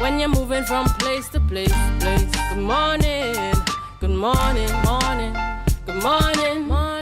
when you're moving from place to place, place. Good morning, good morning, morning, good morning, morning.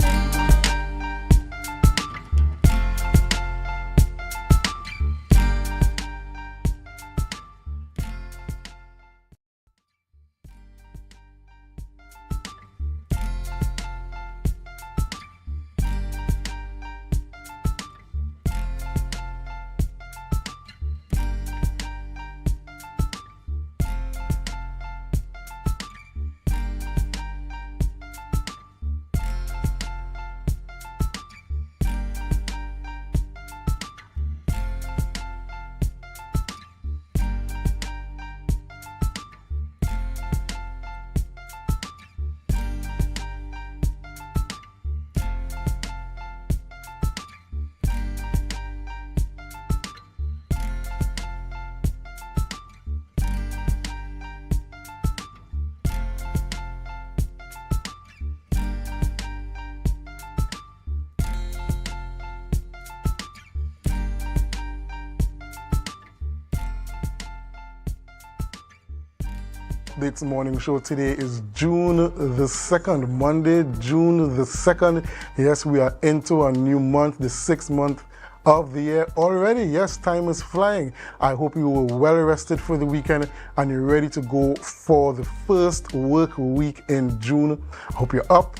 This morning show today is June the 2nd, Monday, June the 2nd. Yes, we are into a new month, the 6th month of the year already. Yes, time is flying. I hope you were well rested for the weekend and you're ready to go for the first work week in June. I hope you're up.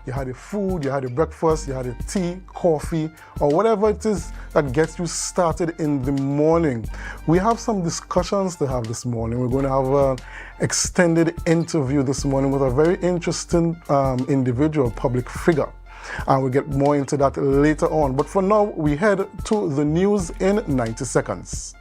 You had your food, you had your breakfast, you had your tea, coffee, or whatever it is that gets you started in the morning. We have some discussions to have this morning. We're going to have an extended interview this morning with a very interesting individual, public figure. And we'll get more into that later on. But for now, we head to the news in 90 seconds.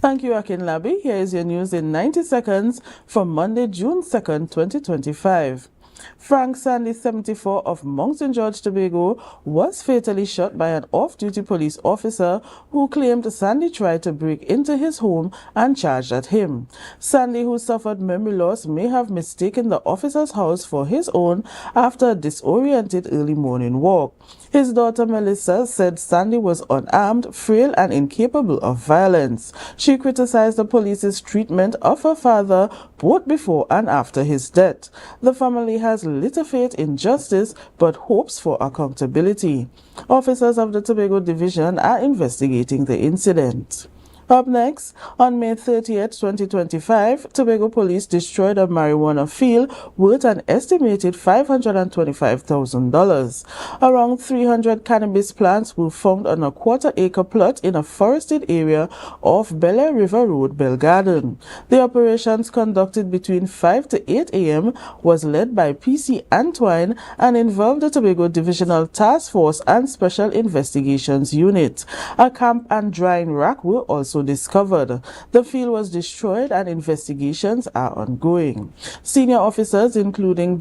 Thank you, Akinlabi. Here is your news in 90 seconds for Monday, June 2nd, 2025. Frank Sandy, 74, of Moncton George, Tobago, was fatally shot by an off-duty police officer who claimed Sandy tried to break into his home and charged at him. Sandy, who suffered memory loss, may have mistaken the officer's house for his own after a disoriented early morning walk. His daughter Melissa said Sandy was unarmed, frail and incapable of violence. She criticized the police's treatment of her father both before and after his death. The family has little faith in justice but hopes for accountability. Officers of the Tobago Division are investigating the incident. Up next, on May 30th, 2025, Tobago Police destroyed a marijuana field worth an estimated $525,000. Around 300 cannabis plants were found on a quarter-acre plot in a forested area off Bel River Road, Belgarden. The operations, conducted between 5 to 8 a.m., was led by PC Antoine and involved the Tobago Divisional Task Force and Special Investigations Unit. A camp and drying rack were also discovered. The field was destroyed and investigations are ongoing. Senior officers, including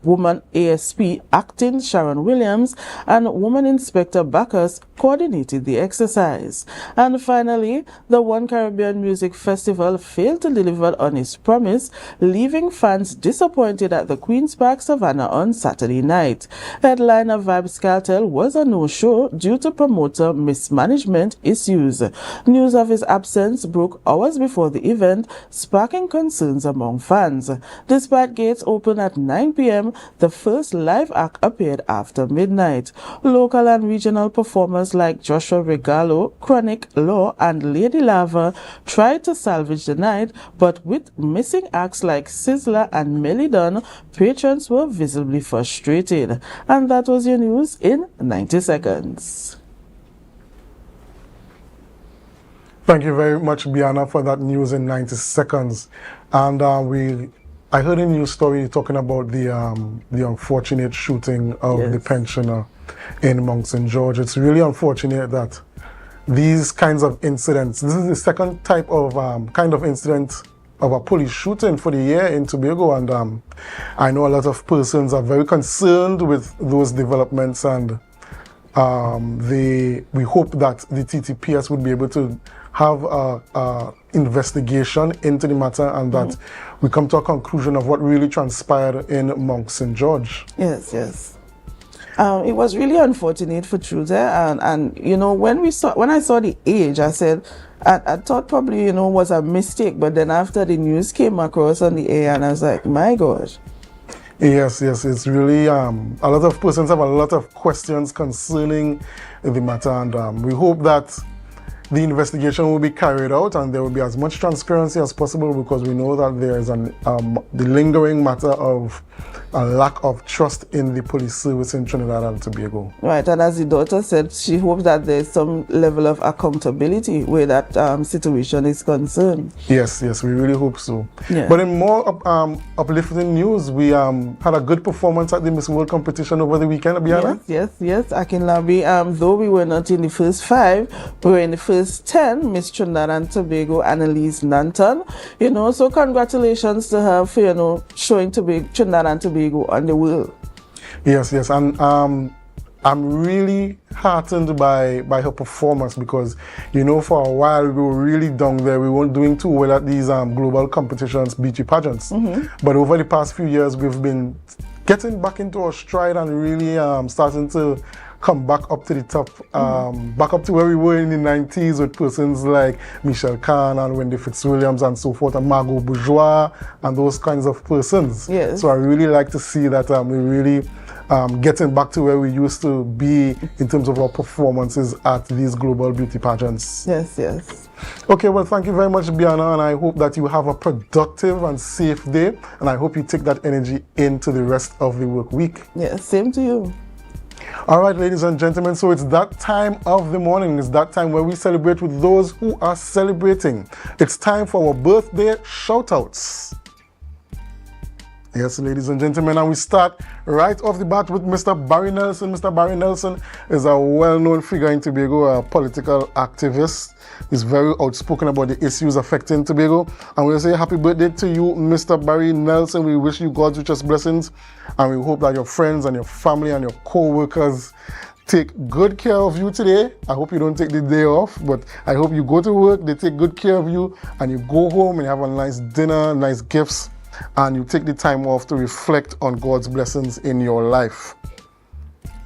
Woman ASP Acting Sharon Williams and Woman Inspector Bacchus, coordinated the exercise. And finally, the One Caribbean Music Festival failed to deliver on its promise, leaving fans disappointed at the Queen's Park Savannah on Saturday night. Headliner Vibes Cartel was a no-show due to promoter mismanagement issues. News of his absence broke hours before the event, sparking concerns among fans. Despite gates open at 9 p.m., the first live act appeared after midnight. Local and regional performers like Joshua Regalo, Chronic Law, and Lady Lava tried to salvage the night, but with missing acts like Sizzler and Melidon, patrons were visibly frustrated. And that was your news in 90 seconds. Thank you very much, Biana, for that news in 90 seconds. And I heard a news story talking about the unfortunate shooting of the pensioner in Moncton George. It's really unfortunate that these kinds of incidents, this is the second type of kind of incident of a police shooting for the year in Tobago, and I know a lot of persons are very concerned with those developments, and we hope that the TTPS would be able to have a investigation into the matter, and that we come to a conclusion of what really transpired in Moncton George. Yes, yes. It was really unfortunate for Trude, and you know, when I saw the age, I said, I thought probably, was a mistake, but then after the news came across on the air, and I was like, my gosh. Yes, it's really, a lot of persons have a lot of questions concerning the matter, and we hope that the investigation will be carried out and there will be as much transparency as possible, because we know that there is the lingering matter of a lack of trust in the police service in Trinidad and Tobago. Right, and as the daughter said, she hopes that there's some level of accountability where that situation is concerned. Yes, we really hope so. Yeah. But in more uplifting news, we had a good performance at the Miss World competition over the weekend, Abiana. Yes, Akinlabi. Though we were not in the first 5, we were in the first 10, Miss Trinidad and Tobago, Annalise Nanton. So congratulations to her for, showing Trinidad and Tobago on the world. Yes, and I'm really heartened by her performance, because for a while we were really down there. We weren't doing too well at these global competitions, beauty pageants. But over the past few years, we've been getting back into our stride and really starting to come back up to the top, back up to where we were in the 90s with persons like Michelle Khan and Wendy Fitzwilliams and so forth, and Margot Bourgeois and those kinds of persons. Yes. So I really like to see that we're really getting back to where we used to be in terms of our performances at these global beauty pageants. Yes. Okay, well, thank you very much, Biana, and I hope that you have a productive and safe day, and I hope you take that energy into the rest of the work week. Yes, same to you. All right, ladies and gentlemen, so it's that time of the morning. It's that time where we celebrate with those who are celebrating. It's time for our birthday shout-outs. Yes, ladies and gentlemen, and we start right off the bat with Mr. Barry Nelson. Mr. Barry Nelson is a well-known figure in Tobago, a political activist. He's very outspoken about the issues affecting Tobago. And we'll say happy birthday to you, Mr. Barry Nelson. We wish you God's richest blessings, and we hope that your friends and your family and your co-workers take good care of you today. I hope you don't take the day off, but I hope you go to work, they take good care of you, and you go home and you have a nice dinner, nice gifts, and you take the time off to reflect on God's blessings in your life.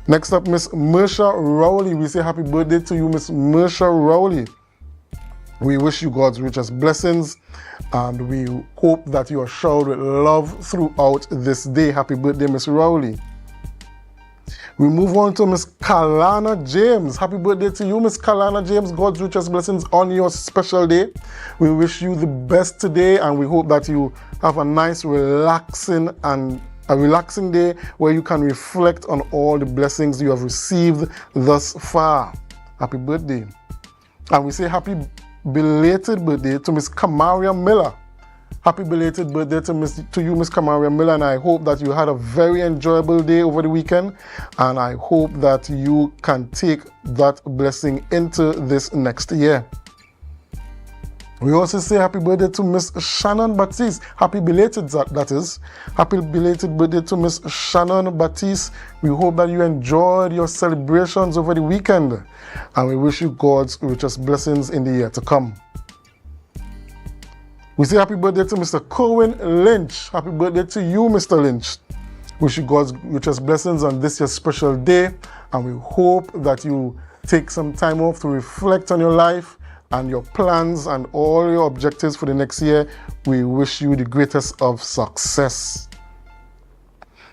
Next up, Miss Mersha Rowley. We say happy birthday to you, Miss Mersha Rowley. We wish you God's richest blessings, and we hope that you are showered with love throughout this day. Happy birthday, Miss Rowley. We move on to Miss Kalana James. Happy birthday to you, Miss Kalana James. God's richest blessings on your special day. We wish you the best today, and we hope that you have a nice, relaxing day where you can reflect on all the blessings you have received thus far. Happy birthday. And we say happy belated birthday to Miss Kamaria Miller. Happy belated birthday to you, Miss Kamaria Miller, and I hope that you had a very enjoyable day over the weekend, and I hope that you can take that blessing into this next year. We also say happy birthday to Miss Shannon Baptiste. Happy belated, that is. Happy belated birthday to Miss Shannon Baptiste. We hope that you enjoyed your celebrations over the weekend, and we wish you God's richest blessings in the year to come. We say happy birthday to Mr. Corwin Lynch. Happy birthday to you, Mr. Lynch. Wish you God's richest blessings on this your special day, and we hope that you take some time off to reflect on your life and your plans and all your objectives for the next year. We wish you the greatest of success.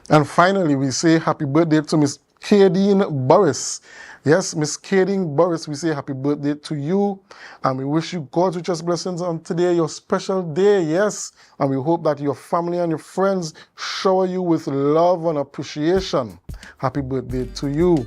And finally, we say happy birthday to Miss Kadeen Burris. Yes, Miss Kadeen Burris, we say happy birthday to you, and we wish you God's richest blessings on today, your special day, yes. And we hope that your family and your friends shower you with love and appreciation. Happy birthday to you.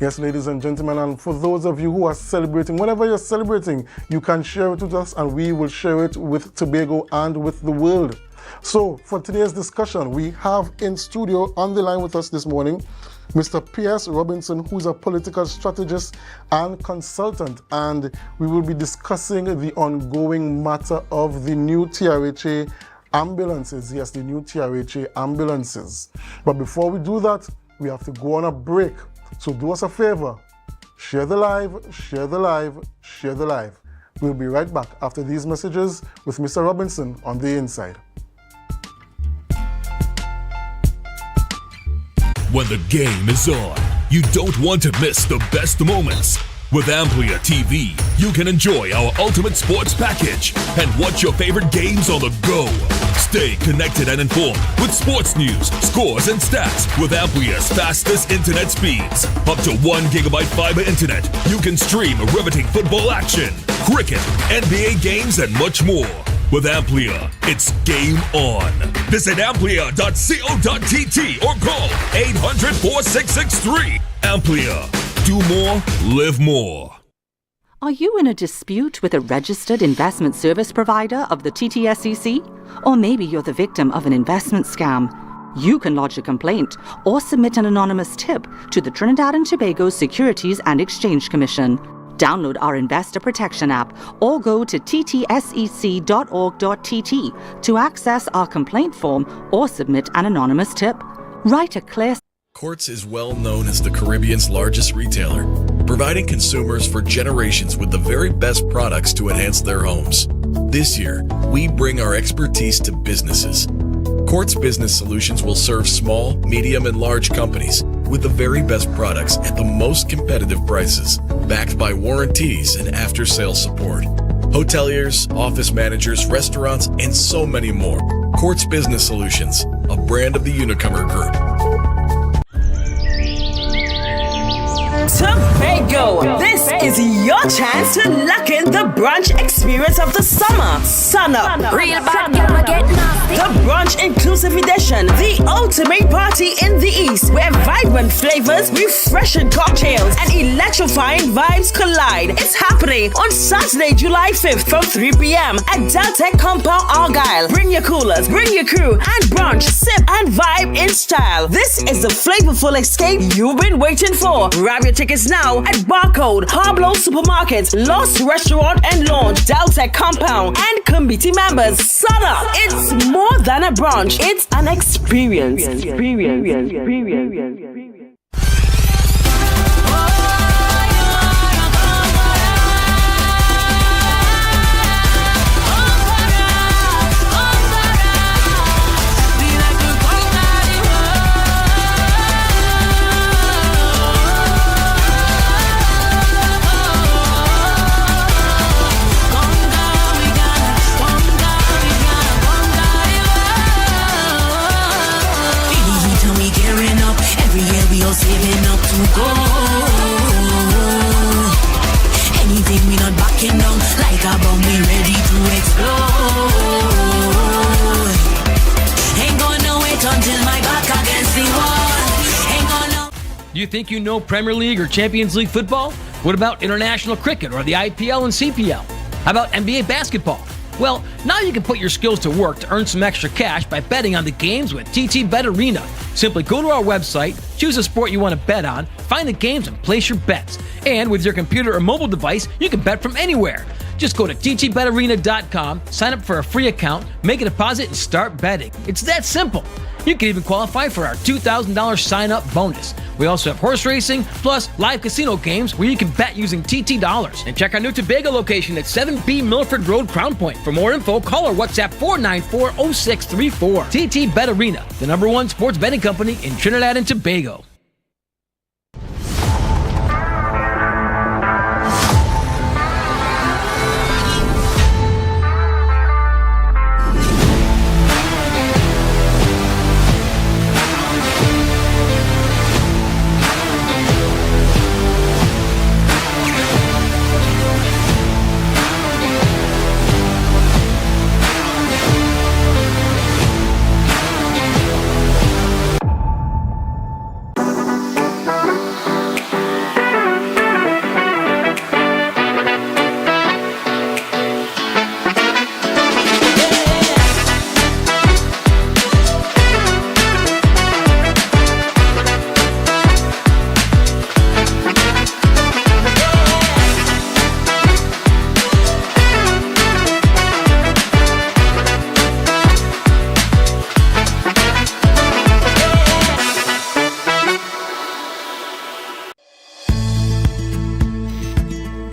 Yes, ladies and gentlemen, and for those of you who are celebrating, whatever you're celebrating, you can share it with us, and we will share it with Tobago and with the world. So, for today's discussion, we have in studio on the line with us this morning, Mr. P.S. Robinson, who's a political strategist and consultant, and we will be discussing the ongoing matter of the new TRHA ambulances. Yes, the new TRHA ambulances. But before we do that, we have to go on a break. So do us a favor, share the live, share the live, share the live. We'll be right back after these messages with Mr. Robinson on The Inside. When the game is on, You don't want to miss the best moments. With AMPLIA TV, you can enjoy our ultimate sports package and watch your favorite games on the go. Stay connected and informed with sports news, scores, and stats with AMPLIA's fastest internet speeds. Up to 1 GB fiber internet, you can stream riveting football action, cricket, NBA games, and much more. With AMPLIA, it's game on. Visit amplia.co.tt or call 800-4663. AMPLIA. Do more, live more. Are you in a dispute with a registered investment service provider of the TTSEC? Or maybe you're the victim of an investment scam? You can lodge a complaint or submit an anonymous tip to the Trinidad and Tobago Securities and Exchange Commission. Download our Investor Protection app or go to ttsec.org.tt to access our complaint form or submit an anonymous tip. Write a clear. Courts is well known as the Caribbean's largest retailer, providing consumers for generations with the very best products to enhance their homes. This year, we bring our expertise to businesses. Courts Business Solutions will serve small, medium, and large companies with the very best products at the most competitive prices, backed by warranties and after-sales support. Hoteliers, office managers, restaurants, and so many more. Courts Business Solutions, a brand of the Unicomer Group. Tobago, this is your chance to lock in the brunch experience of the summer. Sun up. Real bad girl get nasty. The brunch inclusive edition, the ultimate party in the East, where vibrant flavors, refreshing cocktails, and electrifying vibes collide. It's happening on Saturday, July 5th from 3 p.m. at Deltec Compound, Argyle. Bring your coolers, bring your crew, and brunch, sip, and vibe in style. This is the flavorful escape you've been waiting for. Grab your tickets now at Barcode, Pablo Supermarket, Lost Restaurant and Lounge, Deltec Compound, and committee members. Sun up. It's more than a brunch. It's an experience. Saving up to go. Anything we not backing down, like a bomb we ready to explode. Ain't gonna wait until my back against the wall. Ain't gonna. Do you think you know Premier League or Champions League football? What about international cricket or the IPL and CPL? How about NBA basketball? Well, now you can put your skills to work to earn some extra cash by betting on the games with TT Bet Arena. Simply go to our website, choose a sport you want to bet on, find the games, and place your bets. And with your computer or mobile device, you can bet from anywhere. Just go to ttbetarena.com, sign up for a free account, make a deposit, and start betting. It's that simple. You can even qualify for our $2,000 sign-up bonus. We also have horse racing, plus live casino games where you can bet using TT dollars. And check our new Tobago location at 7B Milford Road, Crown Point. For more info, call or WhatsApp 494-0634. TT Bet Arena, the #1 sports betting company in Trinidad and Tobago.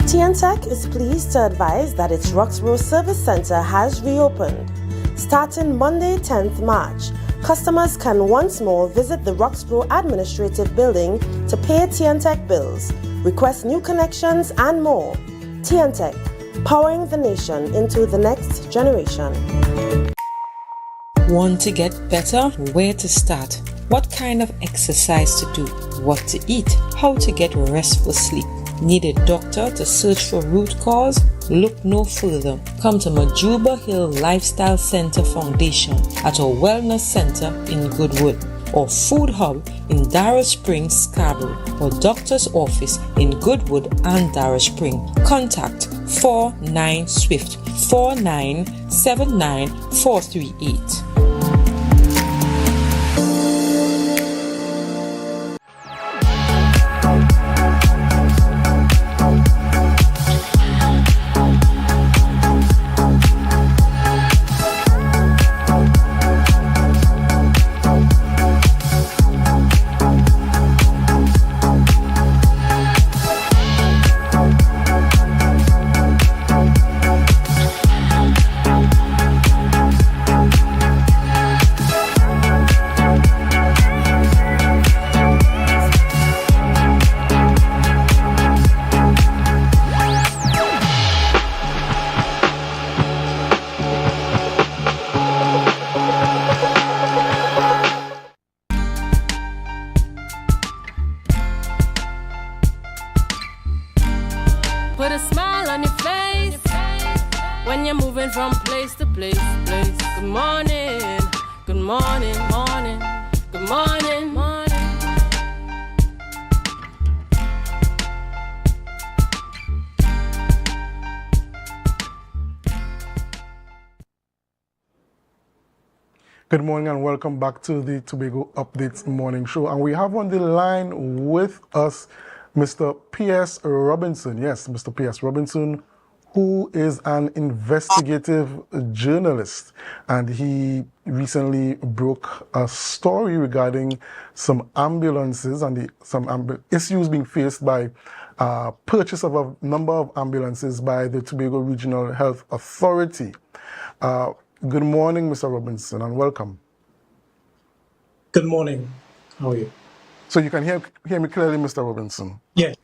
TNTech is pleased to advise that its Roxborough Service Center has reopened. Starting Monday, 10th March, Customers can once more visit the Roxborough Administrative Building to pay TNTech bills, request new connections, and more. TNTech, powering the nation into the next generation. Want to get better? Where to start? What kind of exercise to do? What to eat? How to get restful sleep? Need a doctor to search for root cause? Look no further. Come to Majuba Hill Lifestyle Center Foundation at our wellness center in Goodwood, or Food Hub in Darrow Springs, Scarborough, or doctor's office in Goodwood and Darrow Spring. Contact 49 Swift 4979 438. Put a smile on your face when you're moving from place to place. Good morning, good morning, morning, good morning, morning. Good morning and welcome back to the Tobago Updates Morning Show. And we have on the line with us Mr. P.S. Robinson. Yes, Mr. P.S. Robinson, who is an investigative journalist. And he recently broke a story regarding some ambulances and some issues being faced by purchase of a number of ambulances by the Tobago Regional Health Authority. Good morning, Mr. Robinson, and welcome. Good morning. How are you? So you can hear me clearly, Mr. Robinson? Yes.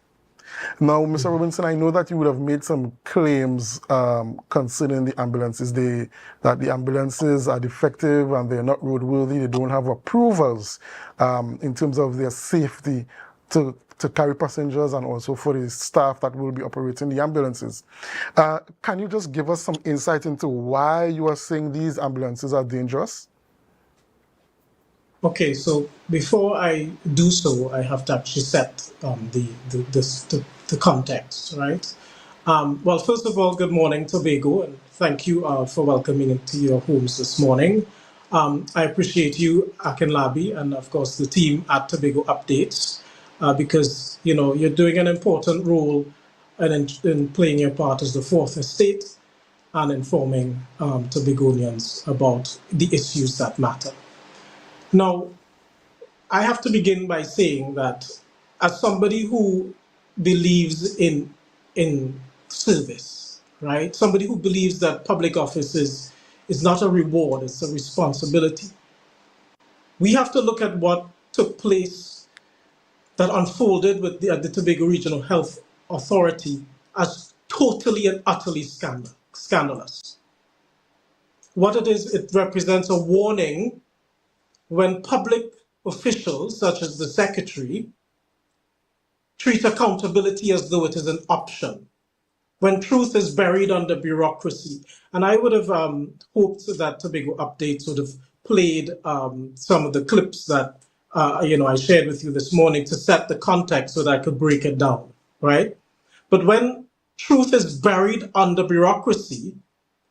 Now, Mr. Robinson, I know that you would have made some claims concerning the ambulances, that the ambulances are defective and they're not roadworthy, they don't have approvals in terms of their safety to carry passengers and also for the staff that will be operating the ambulances. Can you just give us some insight into why you are saying these ambulances are dangerous? Okay, so before I do so, I have to actually set the context, right? Well, first of all, good morning, Tobago, and thank you for welcoming into your homes this morning. I appreciate you, Akinlabi, and of course the team at Tobago Updates, because you're doing an important role in playing your part as the fourth estate and informing Tobagonians about the issues that matter. Now, I have to begin by saying that as somebody who believes in service, right? Somebody who believes that public office is not a reward, it's a responsibility. We have to look at what took place that unfolded with the Tobago Regional Health Authority as totally and utterly scandalous. What it is, it represents a warning when public officials, such as the secretary, treat accountability as though it is an option, when truth is buried under bureaucracy. And I would have hoped that Tobago Updates would have played some of the clips that I shared with you this morning to set the context so that I could break it down, right? But when truth is buried under bureaucracy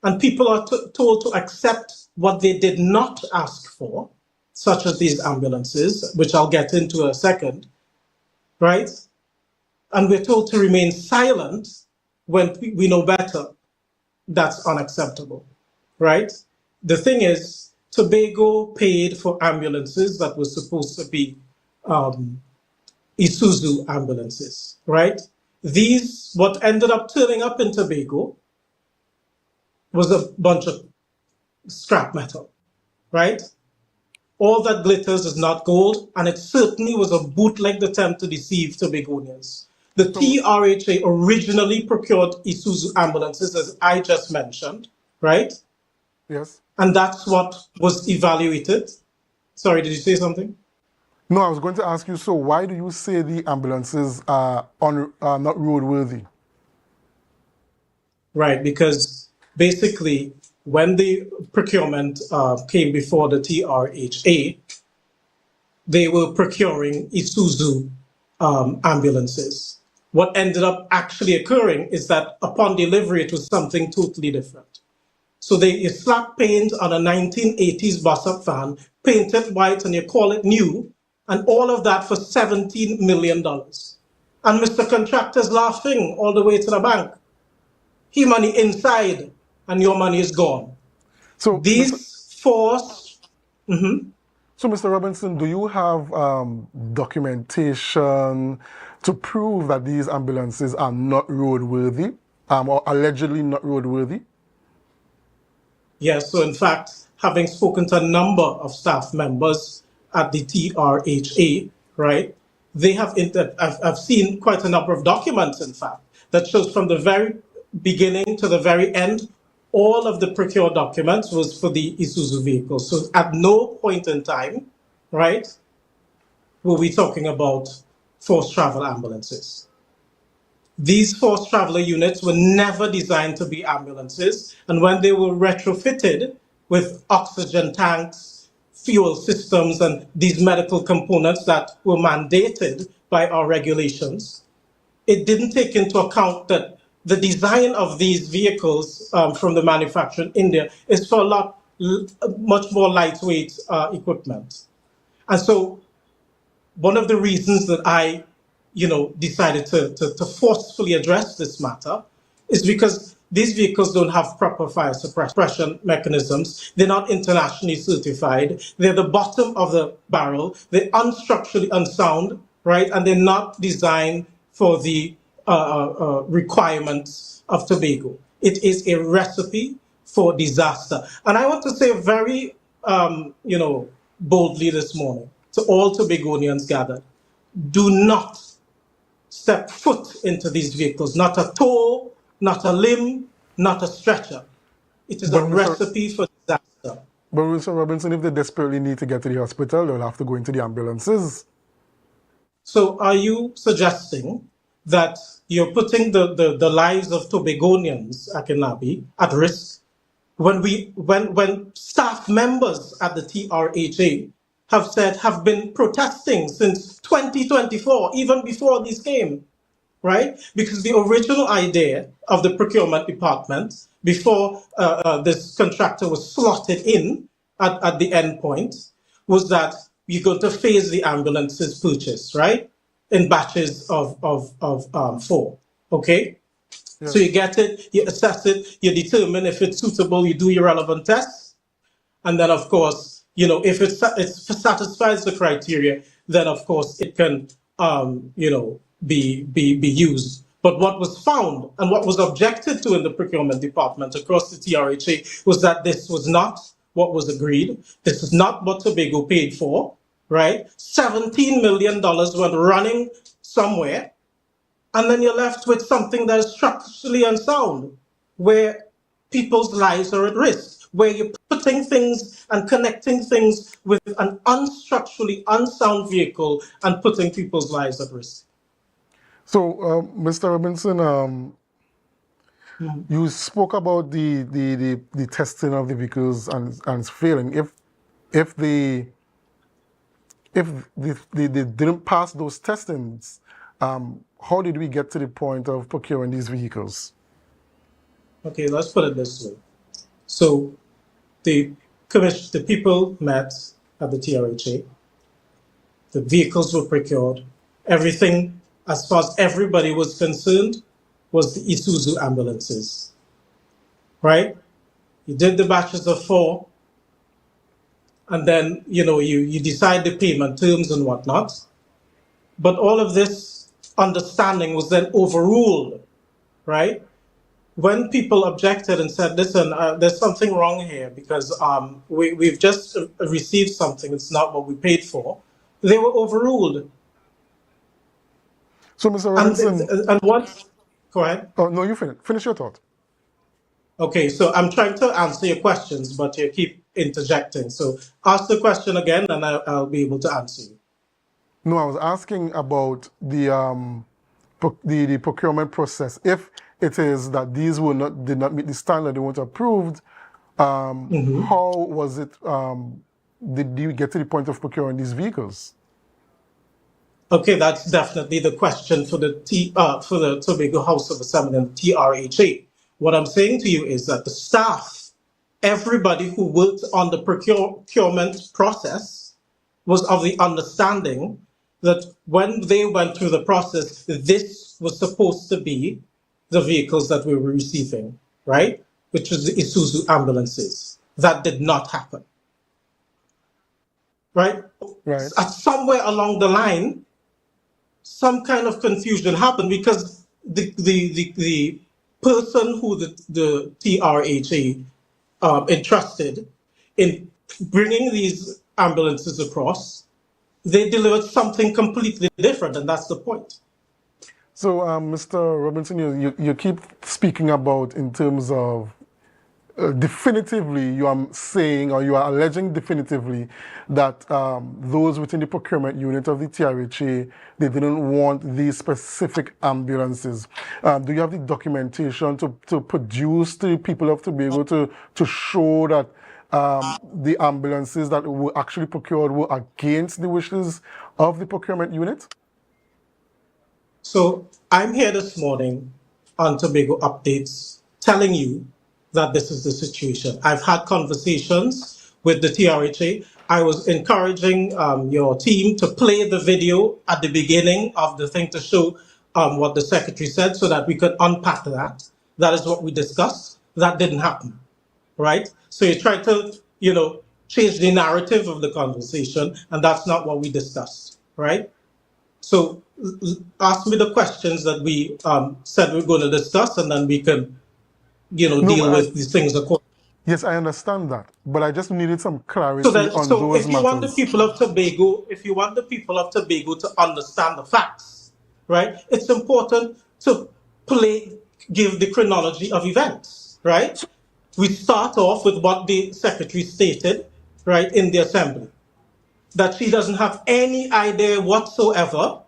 and people are told to accept what they did not ask for, such as these ambulances, which I'll get into in a second, right? And we're told to remain silent when we know better. That's unacceptable, right? The thing is, Tobago paid for ambulances that were supposed to be Isuzu ambulances, right? These, what ended up turning up in Tobago was a bunch of scrap metal, right? all that glitters is not gold, and it certainly was a bootleg attempt to deceive Tobagonians. The TRHA originally procured Isuzu ambulances, as I just mentioned, right? Yes. And that's what was evaluated. Sorry, did you say something? No, I was going to ask you, so why do you say the ambulances are not roadworthy? Right, because basically when the procurement came before the TRHA, they were procuring Isuzu ambulances. What ended up actually occurring is that upon delivery, it was something totally different. So they slap paint on a 1980s bus-up van, paint it white, and you call it new, and all of that for $17 million. And Mr. Contractor's laughing all the way to the bank. He money inside, and your money is gone. So These force... So, Mr. Robinson, do you have documentation to prove that these ambulances are not roadworthy, or allegedly not roadworthy? Yes, so in fact, having spoken to a number of staff members at the TRHA, right, they have, I've seen quite a number of documents, in fact, that shows from the very beginning to the very end, all of the procured documents was for the Isuzu vehicles. So at no point in time, right, were we talking about forced travel ambulances. These forced traveler units were never designed to be ambulances, and when they were retrofitted with oxygen tanks, fuel systems, and these medical components that were mandated by our regulations, it didn't take into account that the design of these vehicles from the manufacturer in India is for much more lightweight equipment. And so one of the reasons that I decided to forcefully address this matter is because these vehicles don't have proper fire suppression mechanisms. They're not internationally certified. They're the bottom of the barrel. They're unstructurally unsound, right? And they're not designed for the requirements of Tobago. It is a recipe for disaster. And I want to say very, boldly this morning to all Tobagonians gathered, do not step foot into these vehicles. Not a toe, not a limb, not a stretcher. It is a recipe for disaster. But Mr. Robinson, if they desperately need to get to the hospital, they'll have to go into the ambulances. So are you suggesting that you're putting the lives of Tobagonians, Akinlabi, at risk when staff members at the TRHA have been protesting since 2024, even before this came, right? Because the original idea of the procurement department, before this contractor was slotted in at the end point, was that you're going to phase the ambulances purchase, right? In batches of 4, okay? Yes. So you get it, you assess it, you determine if it's suitable, you do your relevant tests, and then of course, if it satisfies the criteria, then of course it can, be used. But what was found and what was objected to in the procurement department across the TRHA was that this was not what was agreed. This is not what Tobago paid for, right? $17 million went running somewhere, and then you're left with something that is structurally unsound, where people's lives are at risk, where you're putting things and connecting things with an unstructurally unsound vehicle and putting people's lives at risk. So, Mr. Robinson, you spoke about the testing of the vehicles and it's failing. If they didn't pass those testings, how did we get to the point of procuring these vehicles? Okay, let's put it this way. So the people met at the TRHA, the vehicles were procured, everything, as far as everybody was concerned, was the Isuzu ambulances, right? You did the batches of 4, and then, you decide the payment terms and whatnot. But all of this understanding was then overruled, right? when people objected and said, listen, there's something wrong here because we've just received something, it's not what we paid for, they were overruled. So, Mr. Robinson. And what? Go ahead. Oh, no, you finish your thought. Okay, so I'm trying to answer your questions, but you keep interjecting. So ask the question again, and I'll be able to answer you. No, I was asking about the procurement process. If it is that these did not meet the standard, they weren't approved, how was it? Did you get to the point of procuring these vehicles? Okay, that's definitely the question for the Tobago House of Assembly and the TRHA. What I'm saying to you is that the staff, everybody who worked on the procurement process, was of the understanding that when they went through the process, this was supposed to be the vehicles that we were receiving, right? Which is the Isuzu ambulances. That did not happen, right? Right. Somewhere along the line, some kind of confusion happened because the person who the TRHA entrusted in bringing these ambulances across, they delivered something completely different, and that's the point. So, Mr. Robinson, you keep speaking about in terms of definitively, you are saying or you are alleging definitively that those within the procurement unit of the TRHA, they didn't want these specific ambulances. Do you have the documentation to produce to people of Tobago to show that the ambulances that were actually procured were against the wishes of the procurement unit? So I'm here this morning on Tobago Updates telling you that this is the situation. I've had conversations with the TRHA. I was encouraging your team to play the video at the beginning of the thing to show what the secretary said so that we could unpack that. That is what we discussed. That didn't happen, right? So you try to, change the narrative of the conversation, and that's not what we discussed, right? So ask me the questions that we said we're going to discuss, and then we can, deal with these things accordingly. Yes, I understand that, but I just needed some clarity on those matters. So if you want the people of Tobago to understand the facts, right? It's important to give the chronology of events, right? We start off with what the secretary stated, right, in the assembly, that she doesn't have any idea whatsoever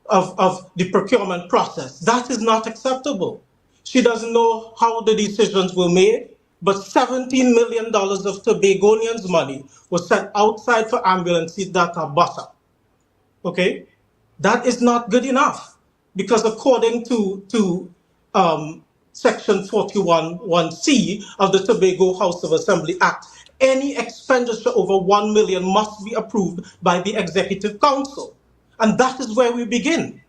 of the procurement process. That is not acceptable. She doesn't know how the decisions were made, but $17 million of Tobagonians' money was set outside for ambulances that are butter. Okay? That is not good enough, because according to Section 41(1)(c) of the Tobago House of Assembly Act, any expenditure over $1 million must be approved by the Executive Council. And that is where we begin.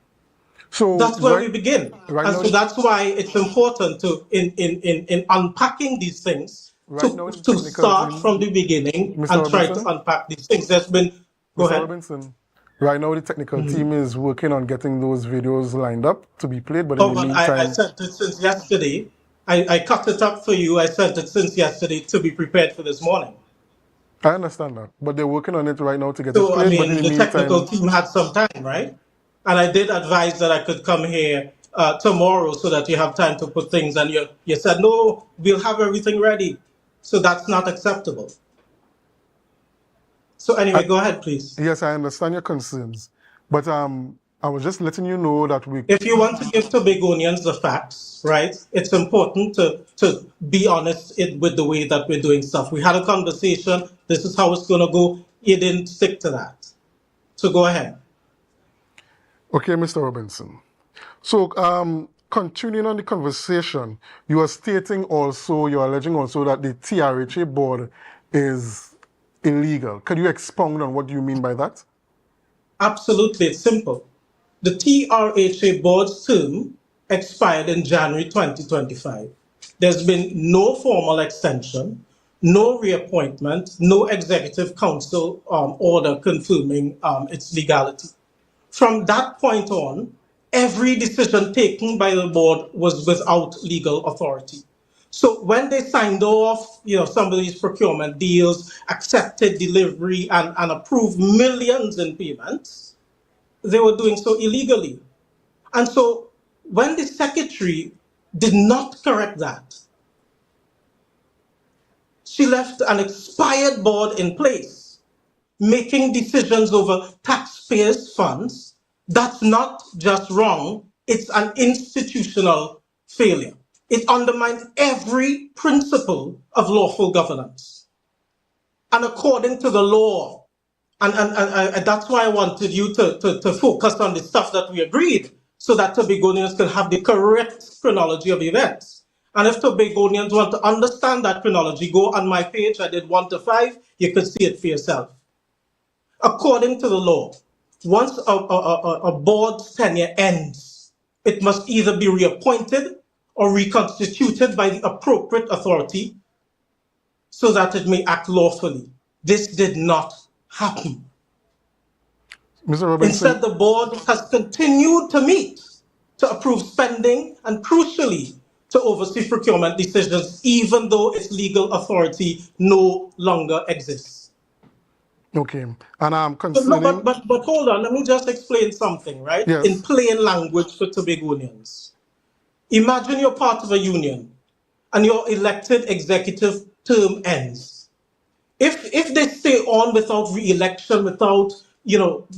So that's where we begin. And so that's why it's important to, in unpacking these things, to start from the beginning and try to unpack these things. There's been, go ahead. Robinson, right now the technical team is working on getting those videos lined up to be played, but in the meantime... I sent it since yesterday. I cut it up for you. I sent it since yesterday to be prepared for this morning. I understand that, but they're working on it right now to get it played. But in the technical team had some time, right? And I did advise that I could come here tomorrow so that you have time to put things, and you said, no, we'll have everything ready. So that's not acceptable. So anyway, go ahead, please. Yes, I understand your concerns, but I was just letting you know that if you want to give Tobagonians the facts, right, it's important to be honest with the way that we're doing stuff. We had a conversation. This is how it's going to go. You didn't stick to that. So go ahead. Okay, Mr. Robinson. So continuing on the conversation, you are stating also, you're alleging also that the TRHA board is illegal. Could you expound on what you mean by that? Absolutely, it's simple. The TRHA board's term expired in January 2025. There's been no formal extension, no reappointment, no executive council order confirming its legality. From that point on, every decision taken by the board was without legal authority. So when they signed off, some of these procurement deals, accepted delivery, and approved millions in payments, they were doing so illegally. And so when the secretary did not correct that, she left an expired board in place, making decisions over taxpayers' funds. That's not just wrong, it's an institutional failure. It undermines every principle of lawful governance. And according to the law, and that's why I wanted you to focus on the stuff that we agreed, so that Tobagonians can have the correct chronology of events. And if Tobagonians want to understand that chronology, go on my page. I did 1 to 5. You can see it for yourself. According to the law, once a board's tenure ends, it must either be reappointed or reconstituted by the appropriate authority so that it may act lawfully. This did not happen. Mr. Robinson. Instead, the board has continued to meet to approve spending and, crucially, to oversee procurement decisions, even though its legal authority no longer exists. Okay, and I'm concerning... But hold on, let me just explain something, right? Yes. In plain language for Tobagonians. Imagine you're part of a union and your elected executive term ends. If they stay on without re-election, without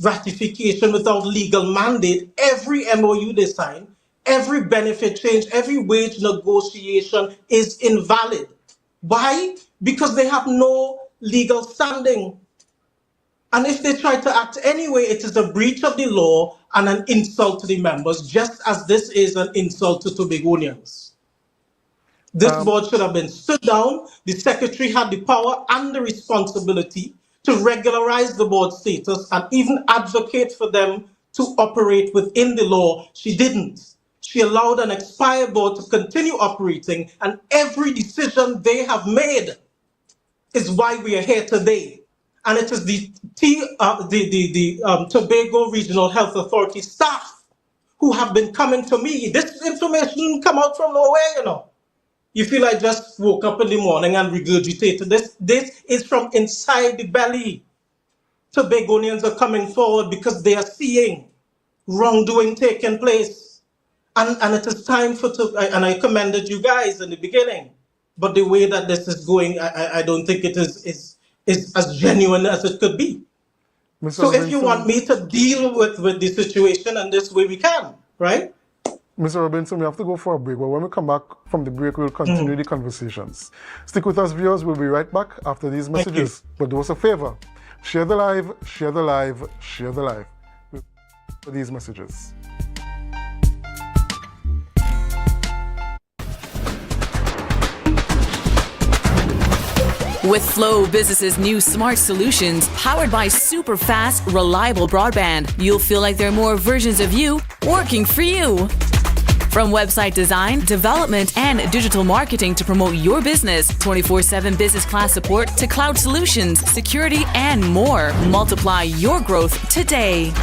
ratification, without legal mandate, every MOU they sign, every benefit change, every wage negotiation is invalid. Why? Because they have no legal standing. And if they try to act anyway, it is a breach of the law and an insult to the members, just as this is an insult to Tobagonians. This board should have been stood down. The secretary had the power and the responsibility to regularize the board status and even advocate for them to operate within the law. She didn't. She allowed an expired board to continue operating, and every decision they have made is why we are here today. And it is the Tobago Regional Health Authority staff who have been coming to me. This information come out from nowhere, You feel I just woke up in the morning and regurgitated this. This is from inside the belly. Tobagonians are coming forward because they are seeing wrongdoing taking place. And it is time and I commended you guys in the beginning. But the way that this is going, I don't think it is as genuine as it could be. Mr. So if you want me to deal with the situation in this way, we can, right? Mr. Robinson, we have to go for a break, but when we come back from the break, we'll continue the conversations. Stick with us, viewers. We'll be right back after these messages. But do us a favor. Share the live, share the live, share the live for these messages. With Flow Business's new smart solutions powered by super fast, reliable broadband, you'll feel like there are more versions of you working for you. From website design, development, and digital marketing to promote your business, 24/7 business class support to cloud solutions, security, and more. Multiply your growth today.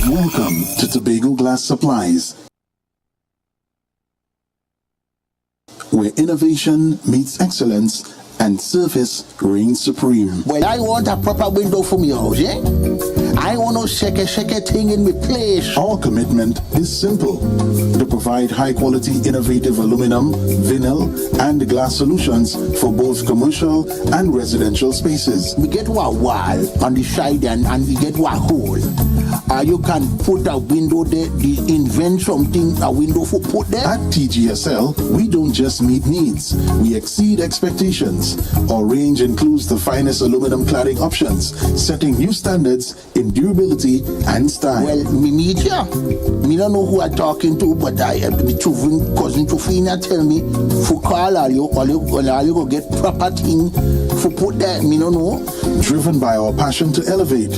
Welcome to Tobago Glass Supplies, where innovation meets excellence and service reigns supreme. Well, I want a proper window for me house, yeah? I want no shake thing in my place. Our commitment is simple: to provide high-quality, innovative aluminum, vinyl, and glass solutions for both commercial and residential spaces. We get one wall on the side and we get one hole. You can put a window there, invent something, a window for put there. At TGSL, we don't just meet needs, we exceed expectations. Our range includes the finest aluminum cladding options, setting new standards in durability and style. Well, me meet ya. Me don't know who I'm talking to, but my cousin Tufina tell me, for call all you go get proper thing for put there. Me don't know. Driven by our passion to elevate,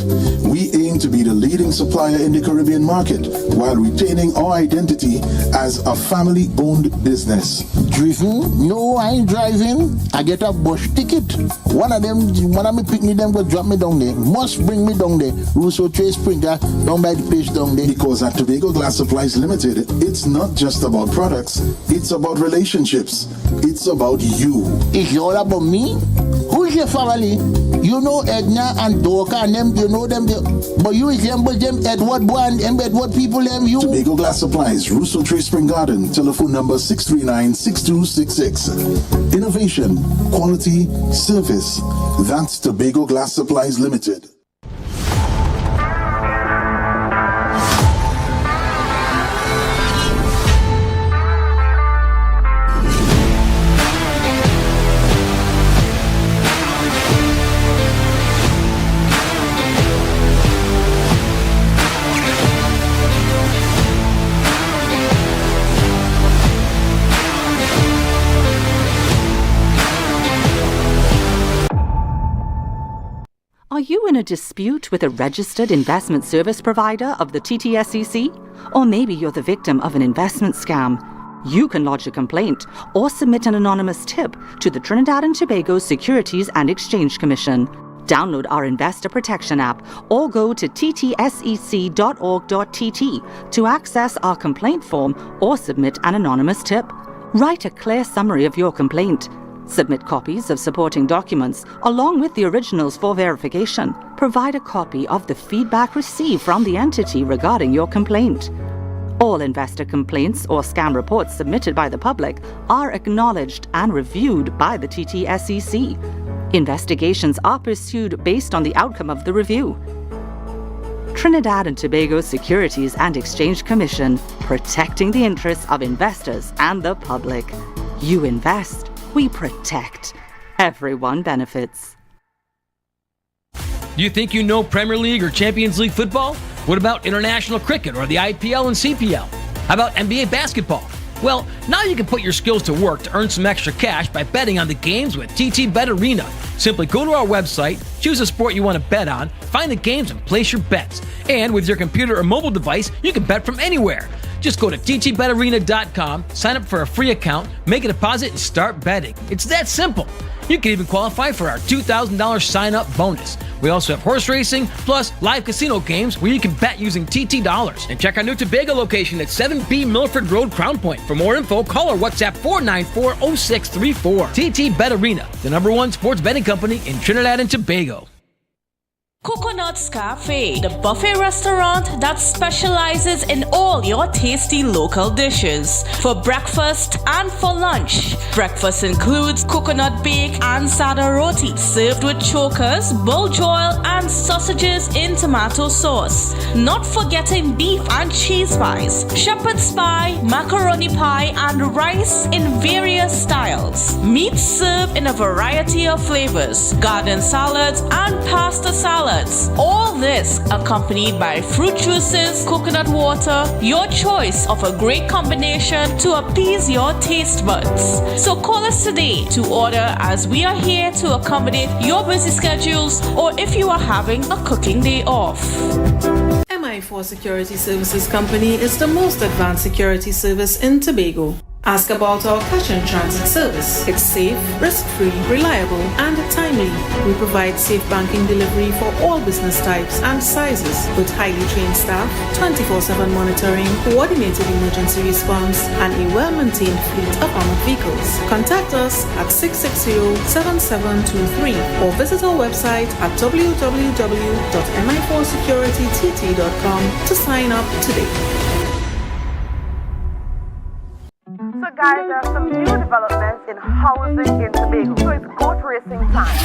we aim to be the leading supplier in the Caribbean market while retaining our identity as a family-owned business. Driven? No, I ain't driving. I get a bus ticket. One of me pick me them go drop me down there. Must bring me down there. Russo Trace Springer down by the place down there. Because at Tobago Glass Supplies Limited, it's not just about products, it's about relationships. It's about you. It's all about me? Who's your family? You know Edna and Dorka and them, you know them, but you resemble them Edward boy and them Edward people, them you. Tobago Glass Supplies, Russo Trace Spring Garden, telephone number 639-6266. Innovation, quality, service. That's Tobago Glass Supplies Limited. Are you in a dispute with a registered investment service provider of the TTSEC? Or maybe you're the victim of an investment scam? You can lodge a complaint or submit an anonymous tip to the Trinidad and Tobago Securities and Exchange Commission. Download our Investor Protection app or go to ttsec.org.tt to access our complaint form or submit an anonymous tip. Write a clear summary of your complaint. Submit copies of supporting documents along with the originals for verification. Provide a copy of the feedback received from the entity regarding your complaint. All investor complaints or scam reports submitted by the public are acknowledged and reviewed by the TTSEC. Investigations are pursued based on the outcome of the review. Trinidad and Tobago Securities and Exchange Commission, protecting the interests of investors and the public. You invest, we protect. Everyone benefits. Do you think you know Premier League or Champions League football? What about international cricket or the IPL and CPL? How about NBA basketball? Well, now you can put your skills to work to earn some extra cash by betting on the games with TT Bet Arena. Simply go to our website, choose a sport you want to bet on, find the games and place your bets. And with your computer or mobile device, you can bet from anywhere. Just go to ttbetarena.com, sign up for a free account, make a deposit, and start betting. It's that simple. You can even qualify for our $2,000 sign-up bonus. We also have horse racing, plus live casino games where you can bet using TT dollars. And check our new Tobago location at 7B Milford Road, Crown Point. For more info, call or WhatsApp 494-0634. TT Bet Arena, the #1 sports betting company in Trinidad and Tobago. Coconut's Cafe, the buffet restaurant that specializes in all your tasty local dishes. For breakfast and for lunch. Breakfast includes coconut bake and sada roti, served with chokers, bull joil, and sausages in tomato sauce. Not forgetting beef and cheese pies, shepherd's pie, macaroni pie, and rice in various styles. Meat served in a variety of flavors, garden salads, and pasta salads. All this accompanied by fruit juices, coconut water, your choice of a great combination to appease your taste buds. So call us today to order, as we are here to accommodate your busy schedules or if you are having a cooking day off. MI4 Security Services Company is the most advanced security service in Tobago. Ask about our cash and transit service. It's safe, risk-free, reliable, and timely. We provide safe banking delivery for all business types and sizes with highly trained staff, 24/7 monitoring, coordinated emergency response, and a well-maintained fleet of armored vehicles. Contact us at 660-7723 or visit our website at www.mi4securitytt.com to sign up today. So guys, there are some new developments in housing in Tobago. So it's goat racing time.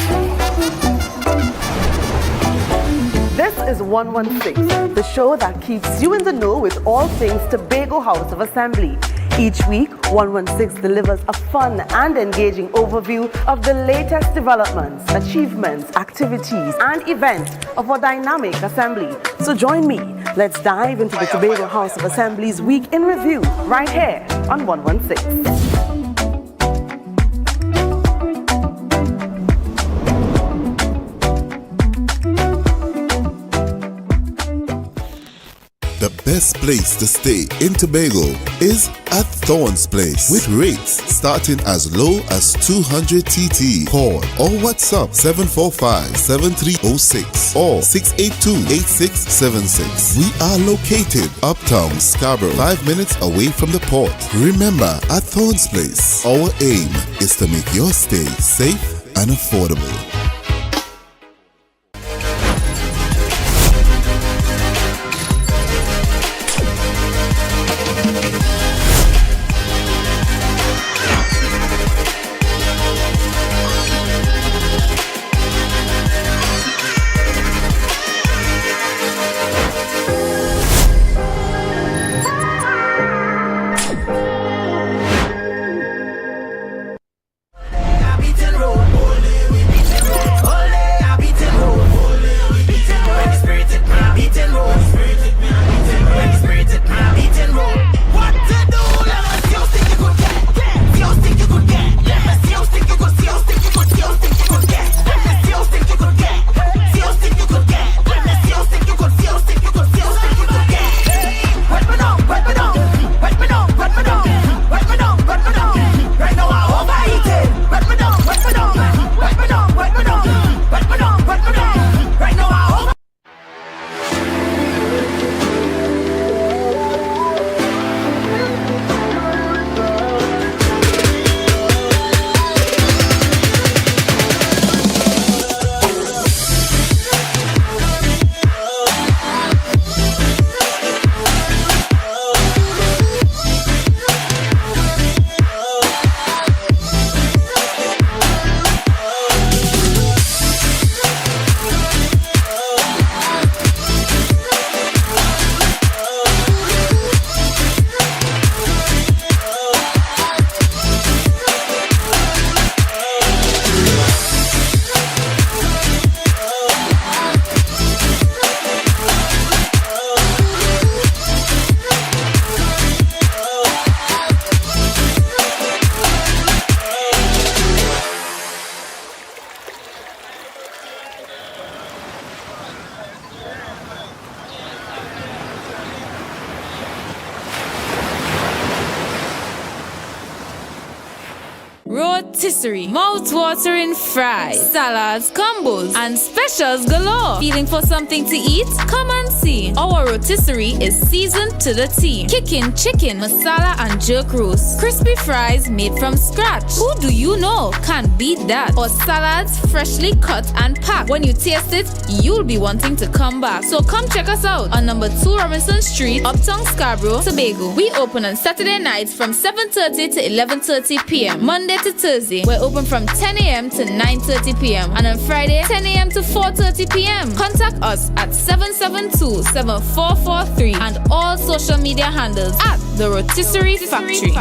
This is 116, the show that keeps you in the know with all things Tobago House of Assembly. Each week, 116 delivers a fun and engaging overview of the latest developments, achievements, activities, and events of our dynamic assembly. So join me. Let's dive into the Tobago House of Assembly's Week in Review right here on 116. best place to stay in Tobago is at Thorn's Place with rates starting as low as 200 TT. Call or WhatsApp 745-7306 or 682-8676. We are located uptown Scarborough, 5 minutes away from the port. Remember, at Thorn's Place, our aim is to make your stay safe and affordable. Rotisserie, mouth-watering fries, salads, combos, and specials galore. Feeling for something to eat? Come and see. Our rotisserie is seasoned to the T. Kicking chicken, masala, and jerk roast. Crispy fries made from scratch. Who do you know can beat that? Or salads freshly cut and packed. When you taste it, you'll be wanting to come back. So come check us out on number 2 Robinson Street, Uptown Scarborough, Tobago. We open on Saturday nights from 7:30 to 11:30 p.m. Monday to Thursday, we're open from 10 a.m. to 9:30 p.m. and on Friday, 10 a.m. to 4:30 p.m. Contact us at 772-7443 and all social media handles at The Rotisserie Factory.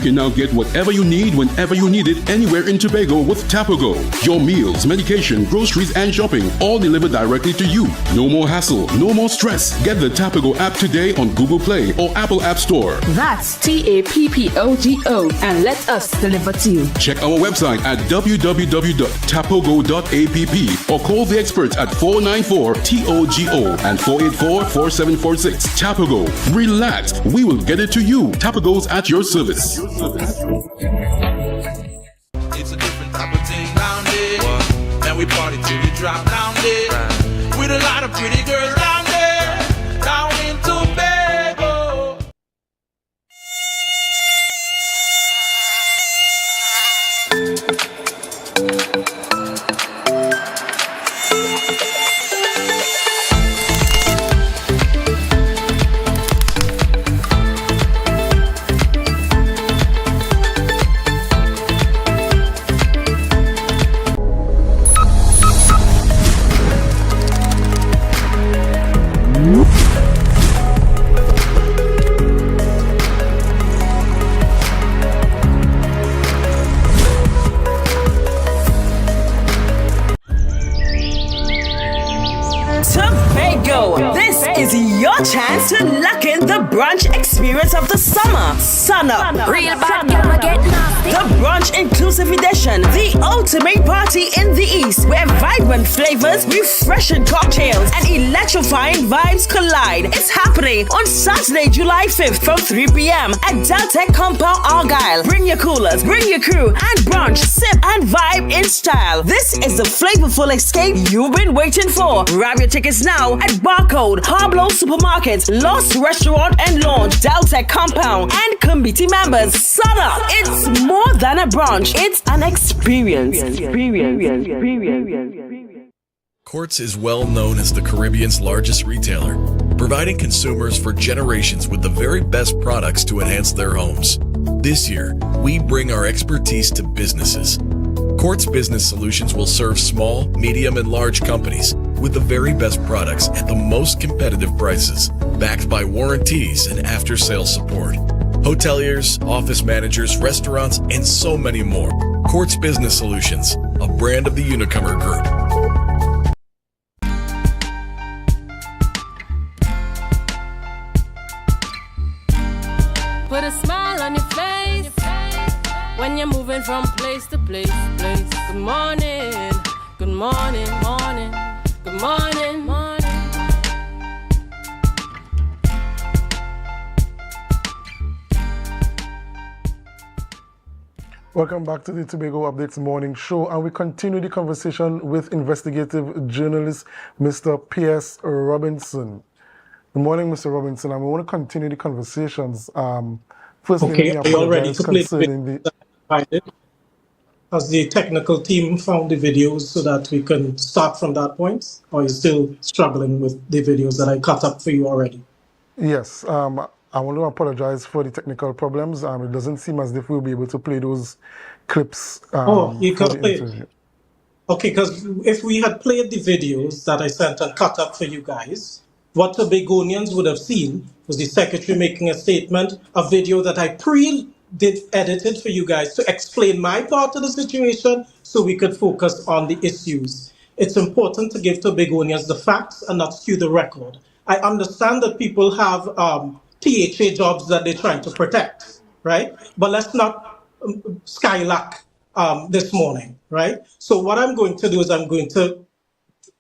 can now get whatever you need whenever you need it anywhere in Tobago with Tobago. Your meals, medication, groceries, and shopping all delivered directly to you. No more hassle, no more stress. Get the Tobago app today on Google Play or Apple App Store. That's TAPPOGO and let us deliver to you. Check our website at www.tapogo.app or call the experts at 494-TOGO and 484-4746. Tobago. Relax. We will get it to you. Tobago's at your service. It's a different type of thing down there. And we party till we drop down there. With a lot of pretty girls down there. Down in Tobago. Tobago, this is your chance to lock in the brunch experience of the summer. Sun up. Real bad girl, get nasty. The brunch inclusive edition, the ultimate party in the East, where vibrant flavors, refreshing cocktails, and electrifying vibes collide. It's happening on Saturday, July 5th from 3 p.m. at Deltec Compound, Argyle. Bring your coolers, bring your crew, and brunch, sip, and vibe in style. This is the flavorful escape you've been waiting for. Grab your tickets now at Barcode, Harblow Supermarket, Lost Restaurant and Lounge, Deltec Compound, and committee members. Sun up! It's more than a brunch, it's an experience. Quartz is well known as the Caribbean's largest retailer, providing consumers for generations with the very best products to enhance their homes. This year, we bring our expertise to businesses. Quartz Business Solutions will serve small, medium, and large companies with the very best products at the most competitive prices, backed by warranties and after-sales support. Hoteliers, office managers, restaurants, and so many more. Quartz Business Solutions, a brand of the Unicomer Group. Put a smile on your face when you're moving from place to place. Good morning, good morning, morning, good morning, morning. Welcome back to the Tobago Updates Morning Show, and we continue the conversation with investigative journalist Mr. P.S. Robinson. Good morning, Mr. Robinson, and we want to continue the conversations. Firstly, okay, are you all ready to play the Has the technical team found the videos so that we can start from that point? Or are you still struggling with the videos that I cut up for you already? Yes, I want to apologize for the technical problems. It doesn't seem as if we'll be able to play those clips. You can play it. Okay, because if we had played the videos that I sent and cut up for you guys, what Tobagonians would have seen was the secretary making a statement, a video that I edited for you guys to explain my part of the situation so we could focus on the issues. It's important to give Tobagonians the facts and not skew the record. I understand that people have THA jobs that they're trying to protect, right? But let's not skylark this morning, right? So what I'm going to do is I'm going to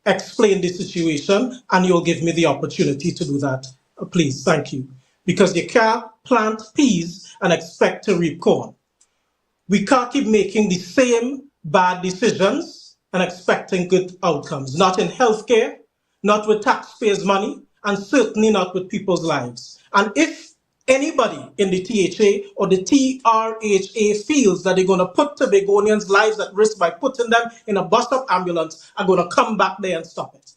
explain the situation and you'll give me the opportunity to do that. Please, thank you. Because you can't plant peas and expect to reap corn. We can't keep making the same bad decisions and expecting good outcomes. Not in healthcare, not with taxpayers' money, and certainly not with people's lives. And if anybody in the THA or the TRHA feels that they're going to put Tobagonians' lives at risk by putting them in a bus-up ambulance, are going to come back there and stop it.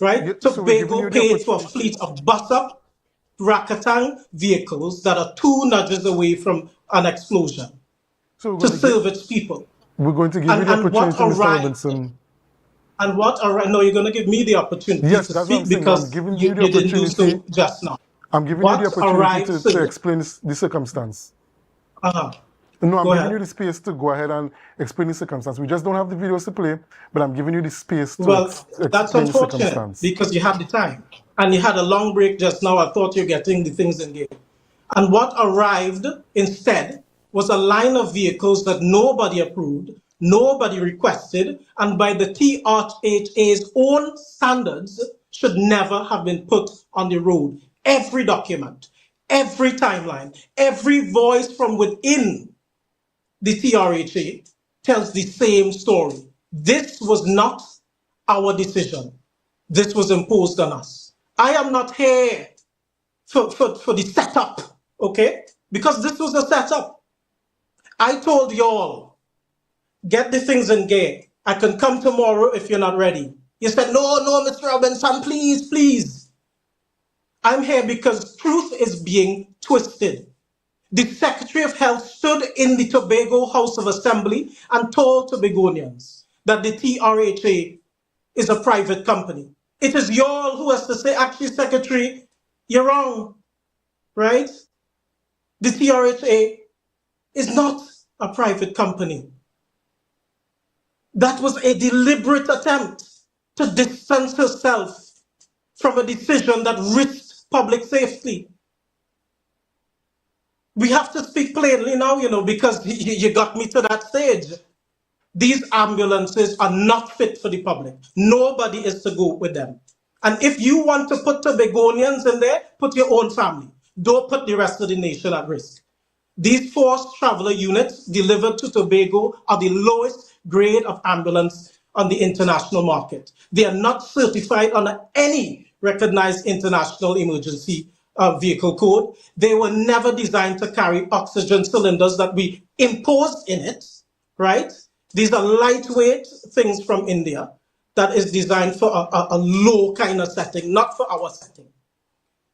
Right? Yeah, Tobago paid for a fleet of bus-up Rakatang vehicles that are 2 nudges away from an explosion to serve its people. We're going to give you the opportunity, Mr. Robinson. And no, you're going to give me the opportunity to speak because you didn't do so just now. I'm giving you the opportunity to explain the circumstance. No, I'm Go giving ahead. you the space to go ahead and explain the circumstance. We just don't have the videos to play, but I'm giving you the space to Well, that's explain the unfortunate circumstance. because you had the time and you had a long break just now. I thought you're getting the things in game. And what arrived instead was a line of vehicles that nobody approved, nobody requested, and by the TRHA's own standards should never have been put on the road. Every document, every timeline, every voice from within the TRHA tells the same story. This was not our decision. This was imposed on us. I am not here for the setup, okay? Because this was a setup. I told y'all, get the things in gear. I can come tomorrow if you're not ready. You said, no, Mr. Robinson, please, please. I'm here because truth is being twisted. The Secretary of Health stood in the Tobago House of Assembly and told Tobagonians that the TRHA is a private company. It is y'all who has to say, actually, Secretary, you're wrong, right? The TRHA is not a private company. That was a deliberate attempt to distance herself from a decision that risked public safety. We have to speak plainly now, because you got me to that stage. These ambulances are not fit for the public. Nobody is to go with them. And if you want to put Tobagonians in there, put your own family. Don't put the rest of the nation at risk. These forced traveler units delivered to Tobago are the lowest grade of ambulance on the international market. They are not certified under any recognized international emergency vehicle code. They were never designed to carry oxygen cylinders that we imposed in it, right? These are lightweight things from India that is designed for a low kind of setting, not for our setting.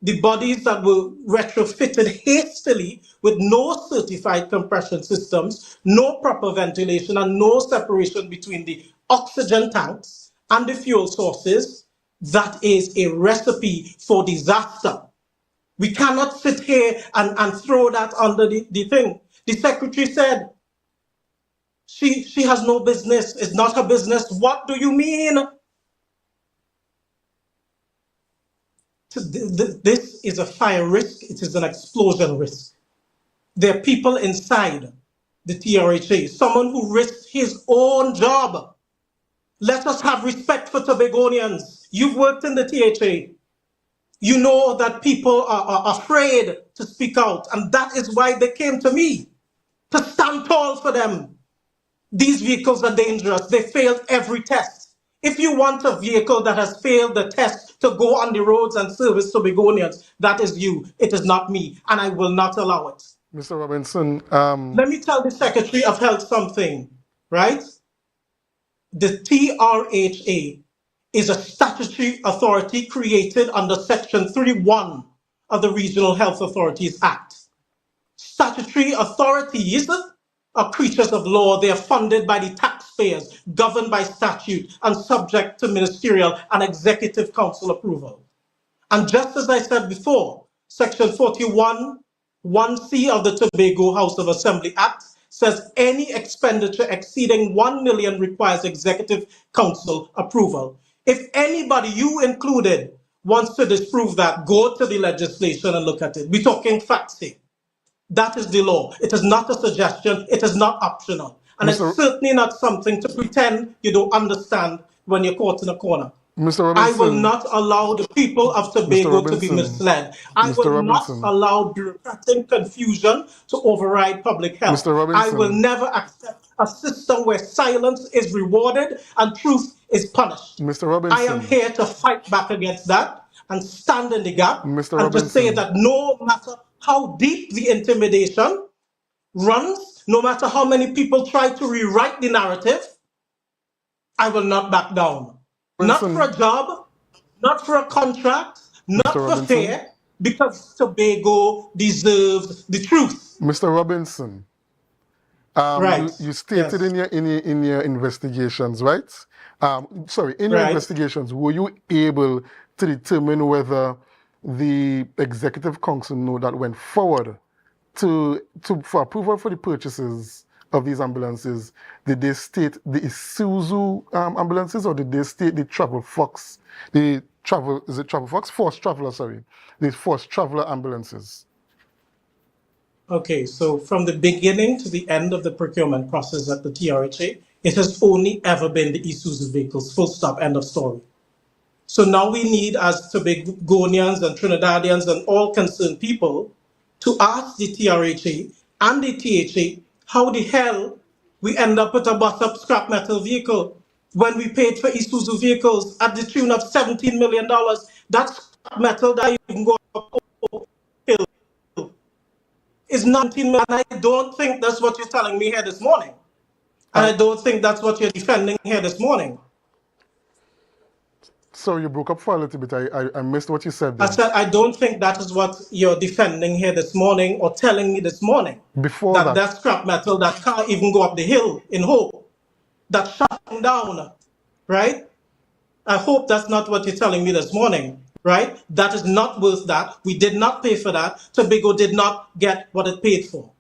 The bodies that were retrofitted hastily with no certified compression systems, no proper ventilation, and no separation between the oxygen tanks and the fuel sources, that is a recipe for disaster. We cannot sit here and throw that under the thing. The secretary said, she has no business, it's not her business. What do you mean? This is a fire risk, it is an explosion risk. There are people inside the TRHA, someone who risked his own job. Let us have respect for Tobagonians. You've worked in the THA. You know that people are afraid to speak out, and that is why they came to me, to stand tall for them. These vehicles are dangerous. They failed every test. If you want a vehicle that has failed the test to go on the roads and service Tobagonians, that is you. It is not me, and I will not allow it. Mr. Robinson, let me tell the Secretary of Health something, right? The TRHA is a statutory authority created under Section 3(1) of the Regional Health Authorities Act. Statutory authorities are creatures of law. They are funded by the taxpayers, governed by statute, and subject to ministerial and executive council approval. And just as I said before, Section 41(1)(c) of the Tobago House of Assembly Act says any expenditure exceeding 1 million requires executive council approval. If anybody, you included, wants to disprove that, go to the legislation and look at it. We're talking facts here. That is the law. It is not a suggestion. It is not optional. And it's certainly not something to pretend you don't understand when you're caught in a corner. Mr. I will not allow the people of Tobago to be misled. I will not allow bureaucratic confusion to override public health. I will never accept a system where silence is rewarded and truth is punished. Mr. Robinson, I am here to fight back against that and stand in the gap and to say that no matter how deep the intimidation runs, no matter how many people try to rewrite the narrative, I will not back down. Not for a job, not for a contract, not for fair, because Tobago deserves the truth. Mr. Robinson, you stated in your investigations, right? In your investigations, were you able to determine whether the executive council note that went forward for approval for the purchases of these ambulances, did they state the Isuzu ambulances, or did they state the Travel Fox, is it Travel Fox? Force Traveler, sorry. The Force Traveler ambulances. Okay, so from the beginning to the end of the procurement process at the TRHA, it has only ever been the Isuzu vehicles, full stop, end of story. So now we need, as Tobagonians and Trinidadians and all concerned people, to ask the TRHA and the THA how the hell we end up with a bus-up scrap metal vehicle when we paid for Isuzu vehicles at the tune of $17 million. That's scrap metal that even go up hill is 19 million. And I don't think that's what you're telling me here this morning. And I don't think that's what you're defending here this morning. So you broke up for a little bit. I missed what you said there. I said, I don't think that is what you're defending here this morning or telling me this morning. Before that scrap metal that can't even go up the hill in Hope, that's shutting down, right? I hope that's not what you're telling me this morning, right? That is not worth that. We did not pay for that. Tobago did not get what it paid for.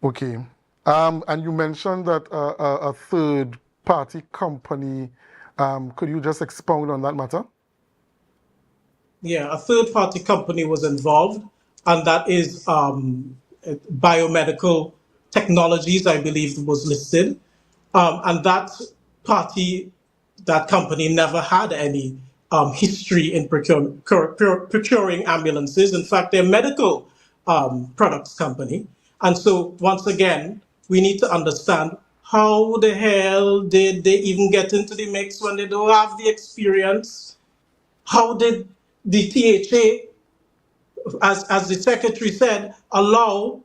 Okay. And you mentioned that a third-party company, could you just expound on that matter? Yeah, a third-party company was involved, and that is Biomedical Technologies, I believe, was listed. And that company never had any history in procuring ambulances. In fact, they're a medical products company. And so, once again, we need to understand how the hell did they even get into the mix when they don't have the experience? How did the THA, as the secretary said, allow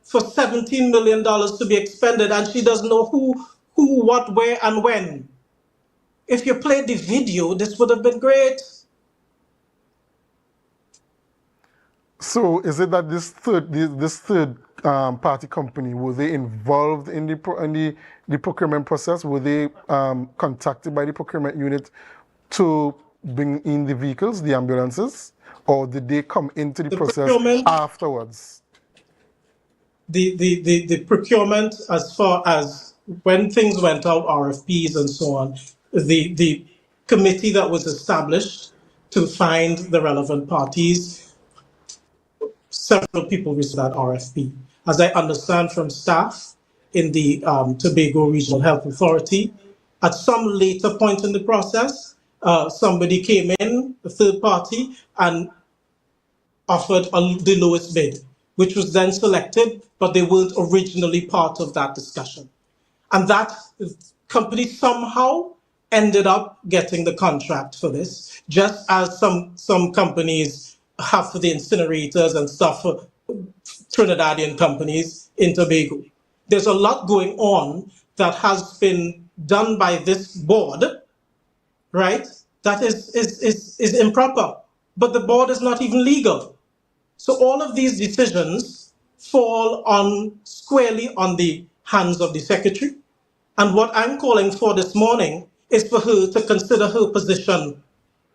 for $17 million to be expended, and she doesn't know who, what, where, and when? If you played the video, this would have been great. So is it that this third party company, were they involved in the procurement process? Were they contacted by the procurement unit to bring in the vehicles, the ambulances, or did they come into the process afterwards? The procurement, as far as when things went out, RFPs and so on, the committee that was established to find the relevant parties, several people received that RFP. As I understand from staff in the Tobago Regional Health Authority, at some later point in the process, somebody came in, a third party, and offered the lowest bid, which was then selected, but they weren't originally part of that discussion. And that company somehow ended up getting the contract for this, just as some companies have for the incinerators and stuff for Trinidadian companies in Tobago. There's a lot going on that has been done by this board, right, that is improper. But the board is not even legal. So all of these decisions fall squarely on the hands of the secretary. And what I'm calling for this morning is for her to consider her position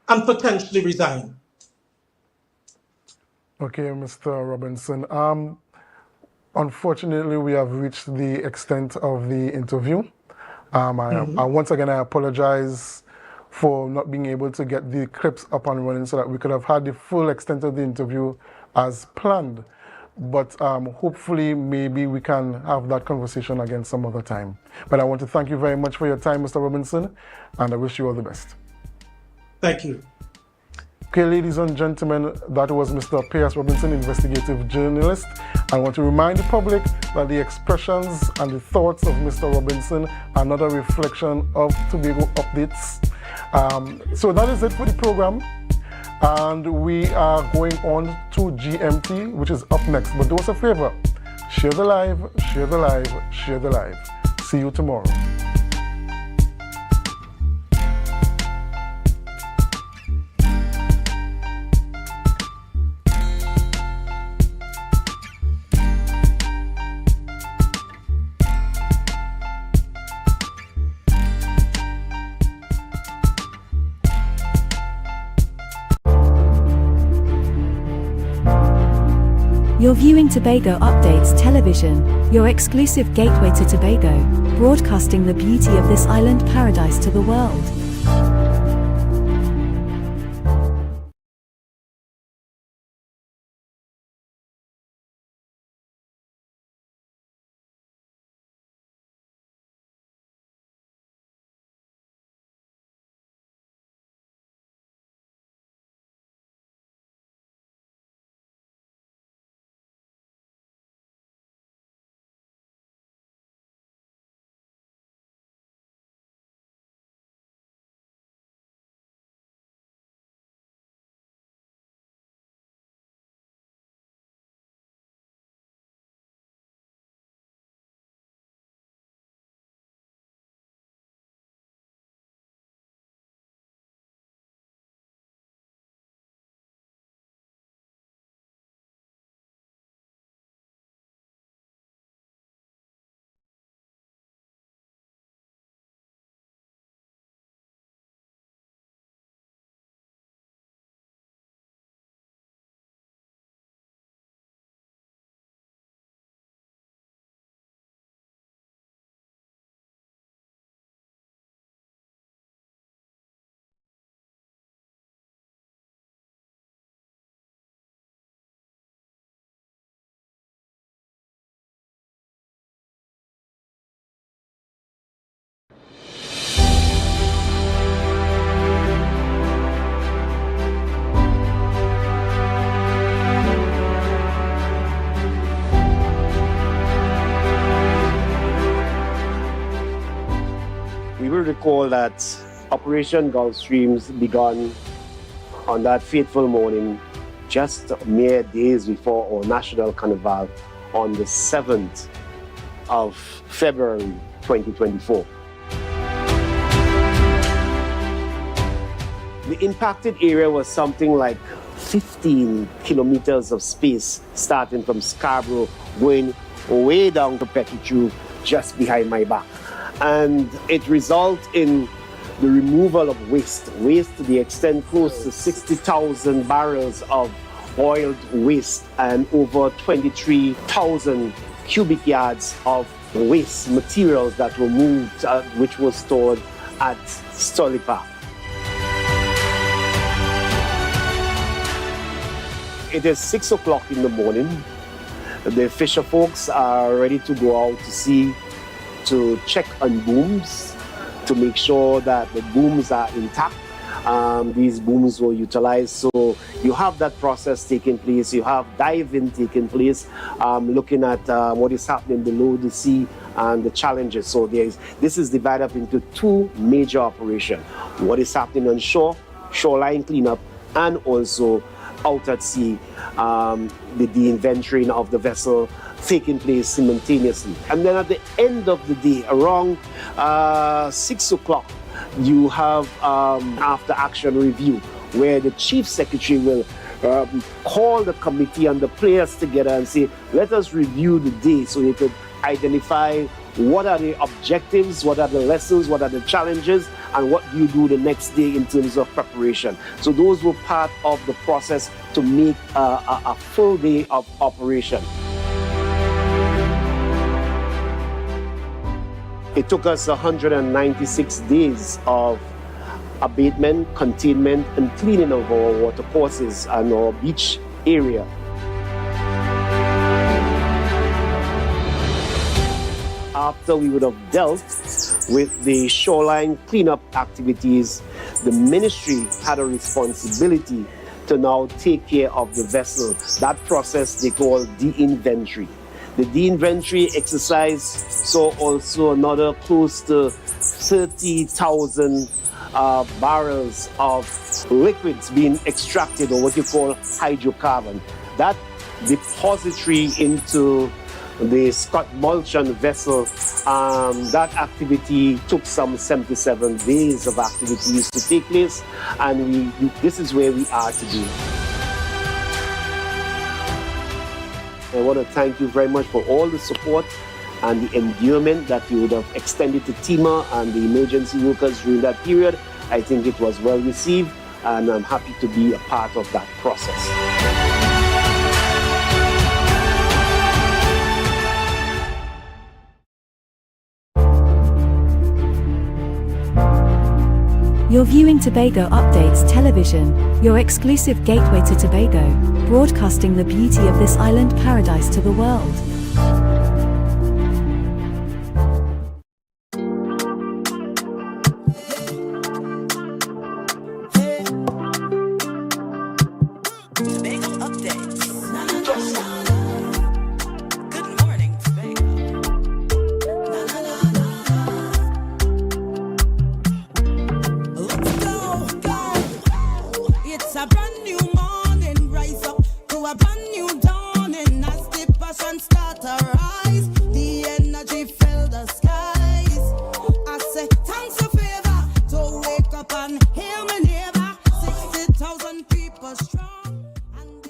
and potentially resign. Okay, Mr. Robinson. Unfortunately, we have reached the extent of the interview. Once again, I apologize for not being able to get the clips up and running so that we could have had the full extent of the interview as planned. But hopefully, maybe we can have that conversation again some other time. But I want to thank you very much for your time, Mr. Robinson, and I wish you all the best. Thank you. Okay, ladies and gentlemen, that was Mr. P.S. Robinson, investigative journalist. I want to remind the public that the expressions and the thoughts of Mr. Robinson are not a reflection of Tobago Updates. So that is it for the program. And we are going on to GMT, which is up next. But do us a favor, share the live, share the live, share the live. See you tomorrow. You're viewing Tobago Updates Television, your exclusive gateway to Tobago, broadcasting the beauty of this island paradise to the world. We will recall that Operation Gulfstreams began on that fateful morning, just mere days before our National Carnival on the 7th of February 2024. The impacted area was something like 15 kilometers of space, starting from Scarborough, going way down to Pettichou, just behind my back. And it resulted in the removal of waste to the extent close to 60,000 barrels of oiled waste and over 23,000 cubic yards of waste materials that were moved, which was stored at Stolly Park. It is 6 o'clock in the morning. The fisher folks are ready to go out to sea to check on booms, to make sure that the booms are intact. These booms were utilized. So you have that process taking place. You have diving taking place, looking at what is happening below the sea and the challenges. So this is divided up into two major operations. What is happening on shore, shoreline cleanup, and also out at sea, the de-inventorying of the vessel taking place simultaneously. And then at the end of the day, around 6 o'clock, you have after action review, where the chief secretary will call the committee and the players together and say, let us review the day, so you could identify what are the objectives, what are the lessons, what are the challenges, and what do you do the next day in terms of preparation. So those were part of the process to make a full day of operation. It took us 196 days of abatement, containment, and cleaning of our watercourses and our beach area. After we would have dealt with the shoreline cleanup activities, the ministry had a responsibility to now take care of the vessel. That process they call de-inventory. The de-inventory exercise saw also another close to 30,000 barrels of liquids being extracted, or what you call hydrocarbon. That depository into the Scott Mulchan vessel, that activity took some 77 days of activities to take place, and this is where we are today. I want to thank you very much for all the support and the endurement that you would have extended to TEMA and the emergency workers during that period. I think it was well received, and I'm happy to be a part of that process. You're viewing Tobago Updates Television, your exclusive gateway to Tobago, broadcasting the beauty of this island paradise to the world.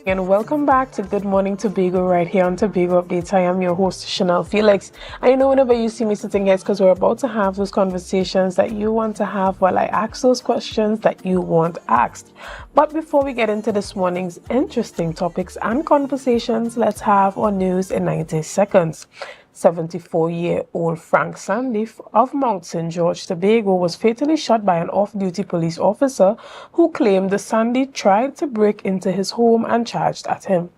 And welcome back to Good Morning Tobago right here on Tobago Updates. I am your host Chanel Felix. I know whenever you see me sitting here, it's because we're about to have those conversations that you want to have while I ask those questions that you want asked. But before we get into this morning's interesting topics and conversations, let's have our news in 90 seconds. 74-year-old Frank Sandy of Mount St. George, Tobago, was fatally shot by an off-duty police officer who claimed that Sandy tried to break into his home and charged at him.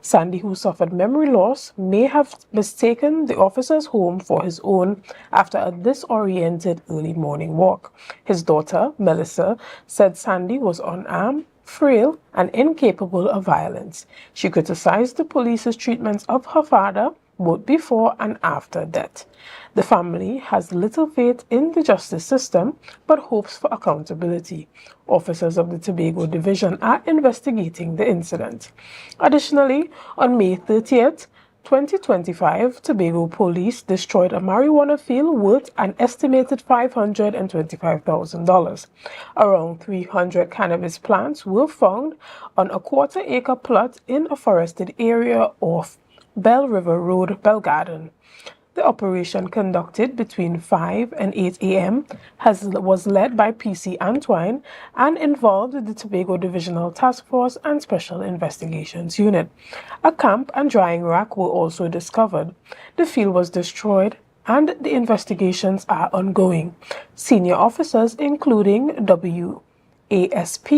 Sandy, who suffered memory loss, may have mistaken the officer's home for his own after a disoriented early morning walk. His daughter, Melissa, said Sandy was unarmed, frail, and incapable of violence. She criticized the police's treatment of her father both before and after death. The family has little faith in the justice system but hopes for accountability. Officers of the Tobago Division are investigating the incident. Additionally, on May 30th, 2025, Tobago police destroyed a marijuana field worth an estimated $525,000. Around 300 cannabis plants were found on a quarter-acre plot in a forested area off Bell River Road, Belgarden. The operation, conducted between 5 and 8 a.m., was led by PC Antoine and involved the Tobago Divisional Task Force and Special Investigations Unit. A camp and drying rack were also discovered. The field was destroyed and the investigations are ongoing. Senior officers, including WASP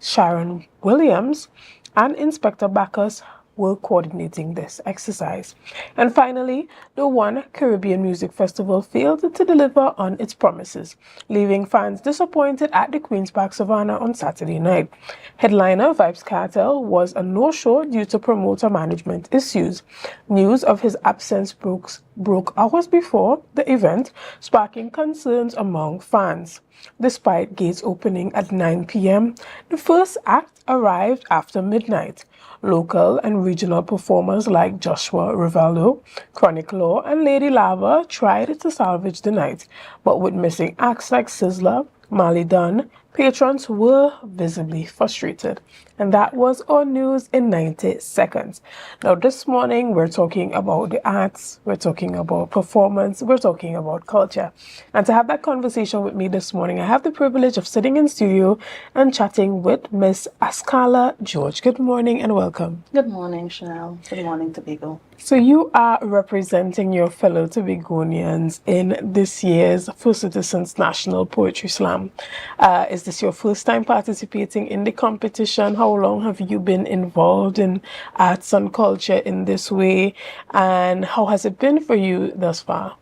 Sharon Williams and Inspector Backus, were coordinating this exercise. And finally, the One Caribbean Music Festival failed to deliver on its promises, leaving fans disappointed at the Queen's Park Savannah on Saturday night. Headliner Vybz Kartel was a no-show due to promoter management issues. News of his absence broke hours before the event, sparking concerns among fans. Despite gates opening at 9 p.m., the first act arrived after midnight. Local and regional performers like Joshua Rivaldo, Chronic Law, and Lady Lava tried to salvage the night, but with missing acts like Sizzler, Mali Dunn, patrons were visibly frustrated. And that was our news in 90 seconds. Now this morning we're talking about the arts, we're talking about performance, we're talking about culture. And to have that conversation with me this morning, I have the privilege of sitting in studio and chatting with Miss Ascala George. Good morning and welcome. Good morning, Chanel. Good morning, Tobago. So you are representing your fellow Tobagonians in this year's First Citizens National Poetry Slam. Is this your first time participating in the competition? How long have you been involved in arts and culture in this way? And how has it been for you thus far?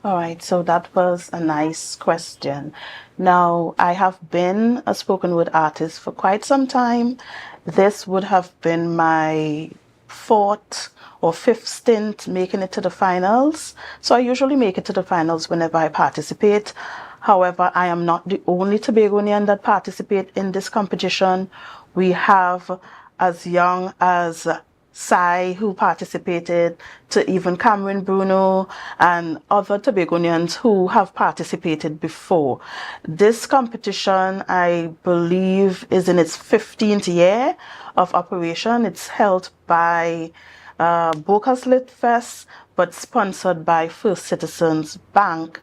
All right, so that was a nice question. Now, I have been a spoken word artist for quite some time. This would have been my fourth or fifth stint making it to the finals. So I usually make it to the finals whenever I participate. However, I am not the only Tobagonian that participate in this competition. We have as young as Sai, who participated, to even Cameron Bruno and other Tobagonians who have participated before. This competition, I believe, is in its 15th year of operation. It's held by Boca's Lit Fest, but sponsored by First Citizens Bank.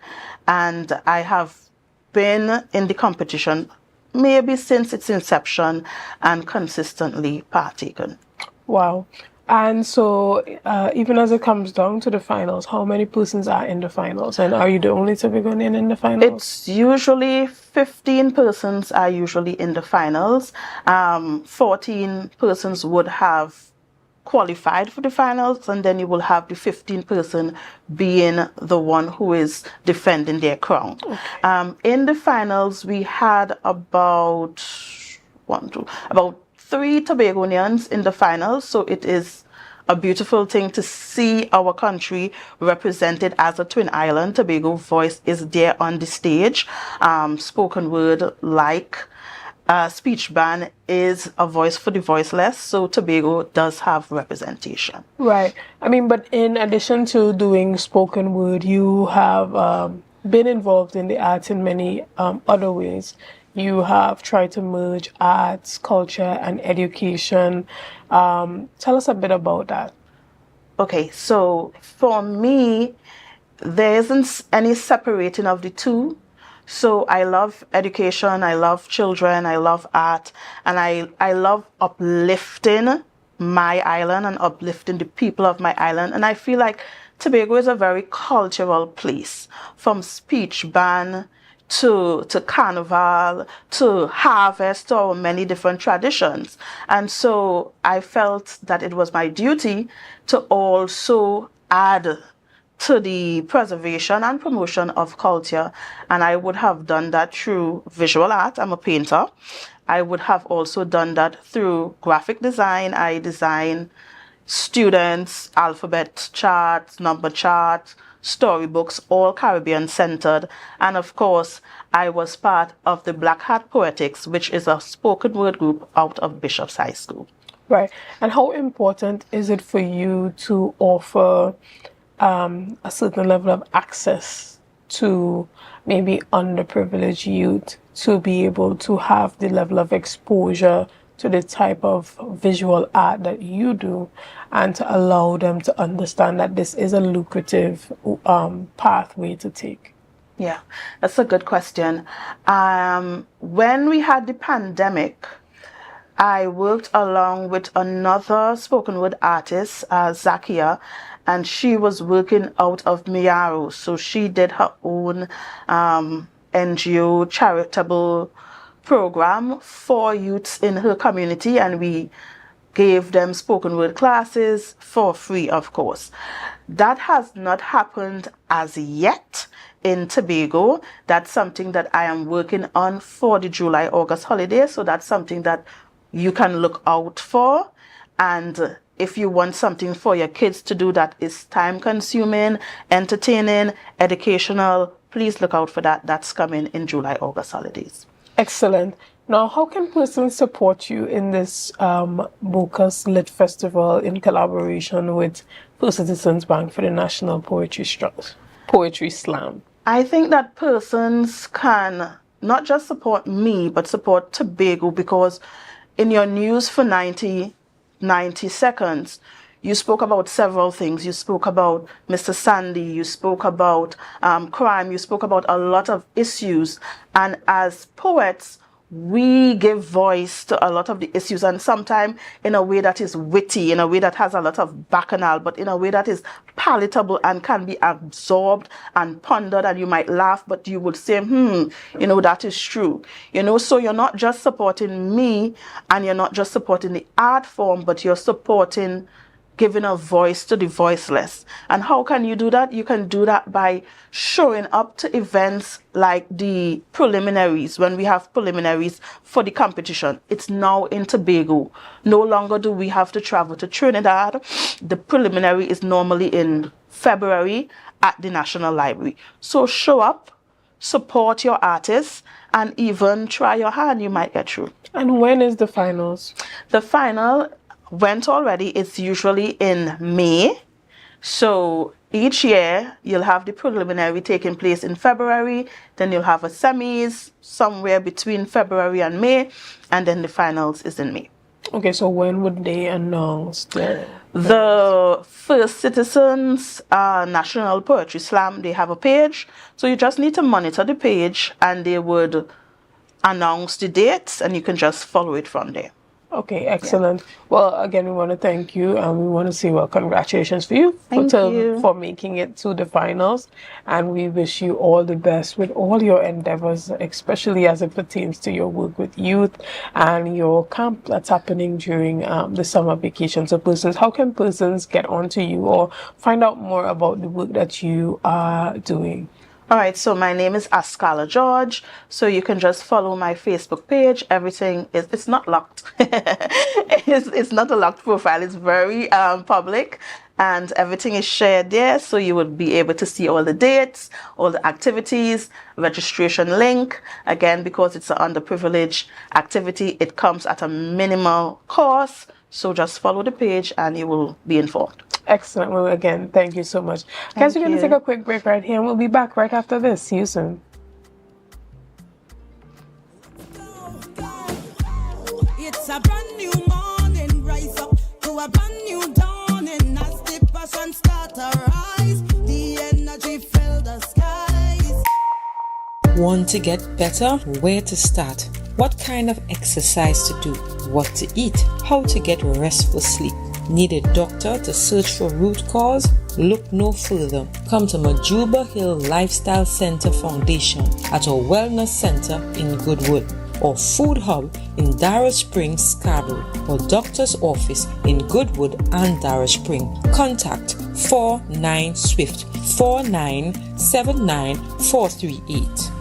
And I have been in the competition maybe since its inception and consistently partaken. Wow. And so, even as it comes down to the finals, how many persons are in the finals? And are you the only Tobagonian in the finals? It's usually 15 persons are usually in the finals. 14 persons would have qualified for the finals, and then you will have the 15th person being the one who is defending their crown. Okay. In the finals, we had about 3 Tobagonians in the finals, so it is a beautiful thing to see our country represented as a twin island. Tobago voice is there on the stage. Spoken word like speech ban is a voice for the voiceless, so Tobago does have representation. Right. I mean, but in addition to doing spoken word, you have been involved in the arts in many other ways. You have tried to merge arts, culture, and education. Tell us a bit about that. Okay, so for me, there isn't any separating of the two. So I love education, I love children, I love art, and I love uplifting my island and uplifting the people of my island. And I feel like Tobago is a very cultural place, from speech ban to carnival, to harvest, to our many different traditions. And so I felt that it was my duty to also add to the preservation and promotion of culture, and I would have done that through visual art. I'm a painter. I would have also done that through graphic design. I design students' alphabet charts, number charts, storybooks, all Caribbean centered. And of course, I was part of the Black Hat Poetics, which is a spoken word group out of Bishop's High School. Right. And how important is it for you to offer a certain level of access to maybe underprivileged youth to be able to have the level of exposure to the type of visual art that you do, and to allow them to understand that this is a lucrative pathway to take? Yeah, that's a good question. When we had the pandemic, I worked along with another spoken word artist, Zakia, and she was working out of Miaro. So she did her own NGO charitable program for youths in her community, and we gave them spoken word classes for free, of course. That has not happened as yet in Tobago. That's something that I am working on for the July-August holiday, so that's something that you can look out for. And if you want something for your kids to do that is time-consuming, entertaining, educational, please look out for that. That's coming in July-August holidays. Excellent. Now, how can persons support you in this Bocas Lit Festival in collaboration with First Citizens Bank for the National Poetry Slam? I think that persons can not just support me, but support Tobago, because in your news for 90 seconds, you spoke about several things. You spoke about Mr. Sandy, you spoke about crime, you spoke about a lot of issues. And as poets, we give voice to a lot of the issues, and sometimes in a way that is witty, in a way that has a lot of bacchanal, but in a way that is palatable and can be absorbed and pondered, and you might laugh, but you would say, that is true. So you're not just supporting me, and you're not just supporting the art form, but you're supporting giving a voice to the voiceless. And how can you do that? You can do that by showing up to events like the preliminaries. When we have preliminaries for the competition, it's now in Tobago. No longer do we have to travel to Trinidad. The preliminary is normally in February at the National Library. So show up, support your artists, and even try your hand. You might get through. And when is the finals? The final went already. It's usually in May. So each year you'll have the preliminary taking place in February, then you'll have a semis somewhere between February and May, and then the finals is in May. Okay, so when would they announce the First Citizens National Poetry Slam? They have a page, so you just need to monitor the page, and they would announce the dates, and you can just follow it from there. Okay, excellent. Well, again, we want to thank you, and we want to say, well, congratulations for you for making it to the finals, and we wish you all the best with all your endeavors, especially as it pertains to your work with youth and your camp that's happening during the summer vacation. So, how can persons get onto you or find out more about the work that you are doing? All right, so my name is Ascala George. So you can just follow my Facebook page. Everything is, it's not locked. it's not a locked profile. It's very public, and everything is shared there. So you would be able to see all the dates, all the activities, registration link. Again, because it's an underprivileged activity, it comes at a minimal cost. So just follow the page and you will be informed. Excellent. Well, again, thank you so much. Guys, we're going to take a quick break right here, and we'll be back right after this. See you soon. It's a brand new morning, rise up to a brand new dawning. As the passion start to rise, the energy fill the skies. Want to get better? Where to start? What kind of exercise to do? What to eat? How to get restful sleep? Need a doctor to search for root cause? Look no further. Come to Majuba Hill Lifestyle Center Foundation at our Wellness Center in Goodwood, or Food Hub in Darrow Springs, Scarborough, or Doctor's Office in Goodwood and Darrow Springs. Contact 49 Swift 4979 438.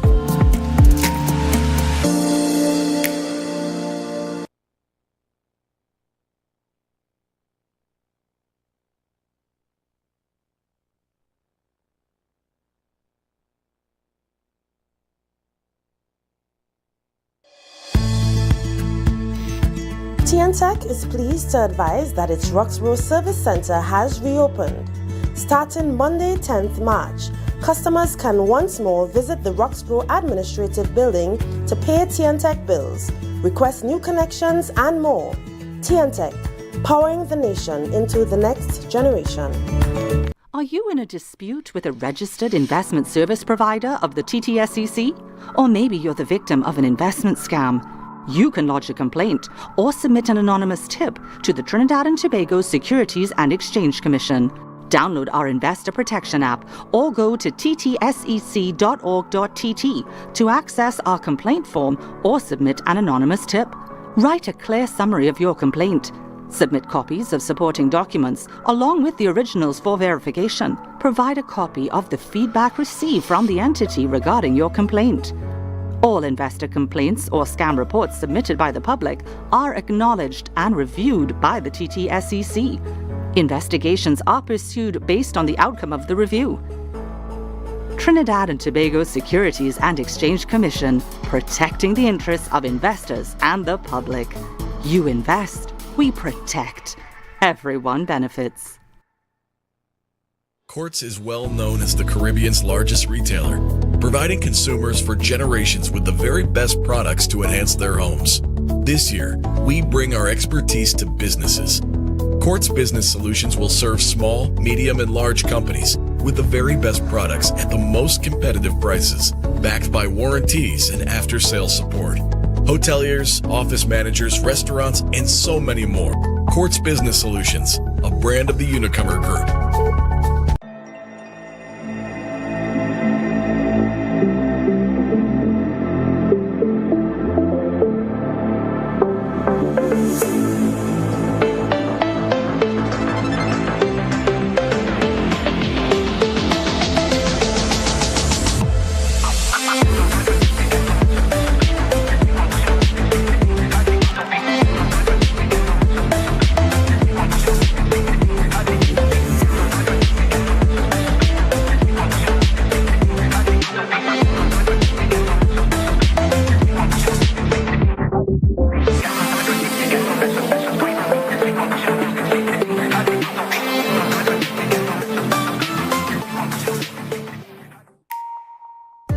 TNTech is pleased to advise that its Roxborough Service Center has reopened. Starting Monday, 10th March, customers can once more visit the Roxborough Administrative Building to pay TNTech bills, request new connections, and more. TNTech, powering the nation into the next generation. Are you in a dispute with a registered investment service provider of the TTSEC? Or maybe you're the victim of an investment scam. You can lodge a complaint or submit an anonymous tip to the Trinidad and Tobago Securities and Exchange Commission. Download our Investor Protection app or go to ttsec.org.tt to access our complaint form or submit an anonymous tip. Write a clear summary of your complaint. Submit copies of supporting documents along with the originals for verification. Provide a copy of the feedback received from the entity regarding your complaint. All investor complaints or scam reports submitted by the public are acknowledged and reviewed by the TTSEC. Investigations are pursued based on the outcome of the review. Trinidad and Tobago Securities and Exchange Commission, protecting the interests of investors and the public. You invest, we protect. Everyone benefits. Quartz is well known as the Caribbean's largest retailer, providing consumers for generations with the very best products to enhance their homes. This year, we bring our expertise to businesses. Quartz Business Solutions will serve small, medium, and large companies with the very best products at the most competitive prices, backed by warranties and after-sales support. Hoteliers, office managers, restaurants, and so many more. Quartz Business Solutions, a brand of the Unicomer Group.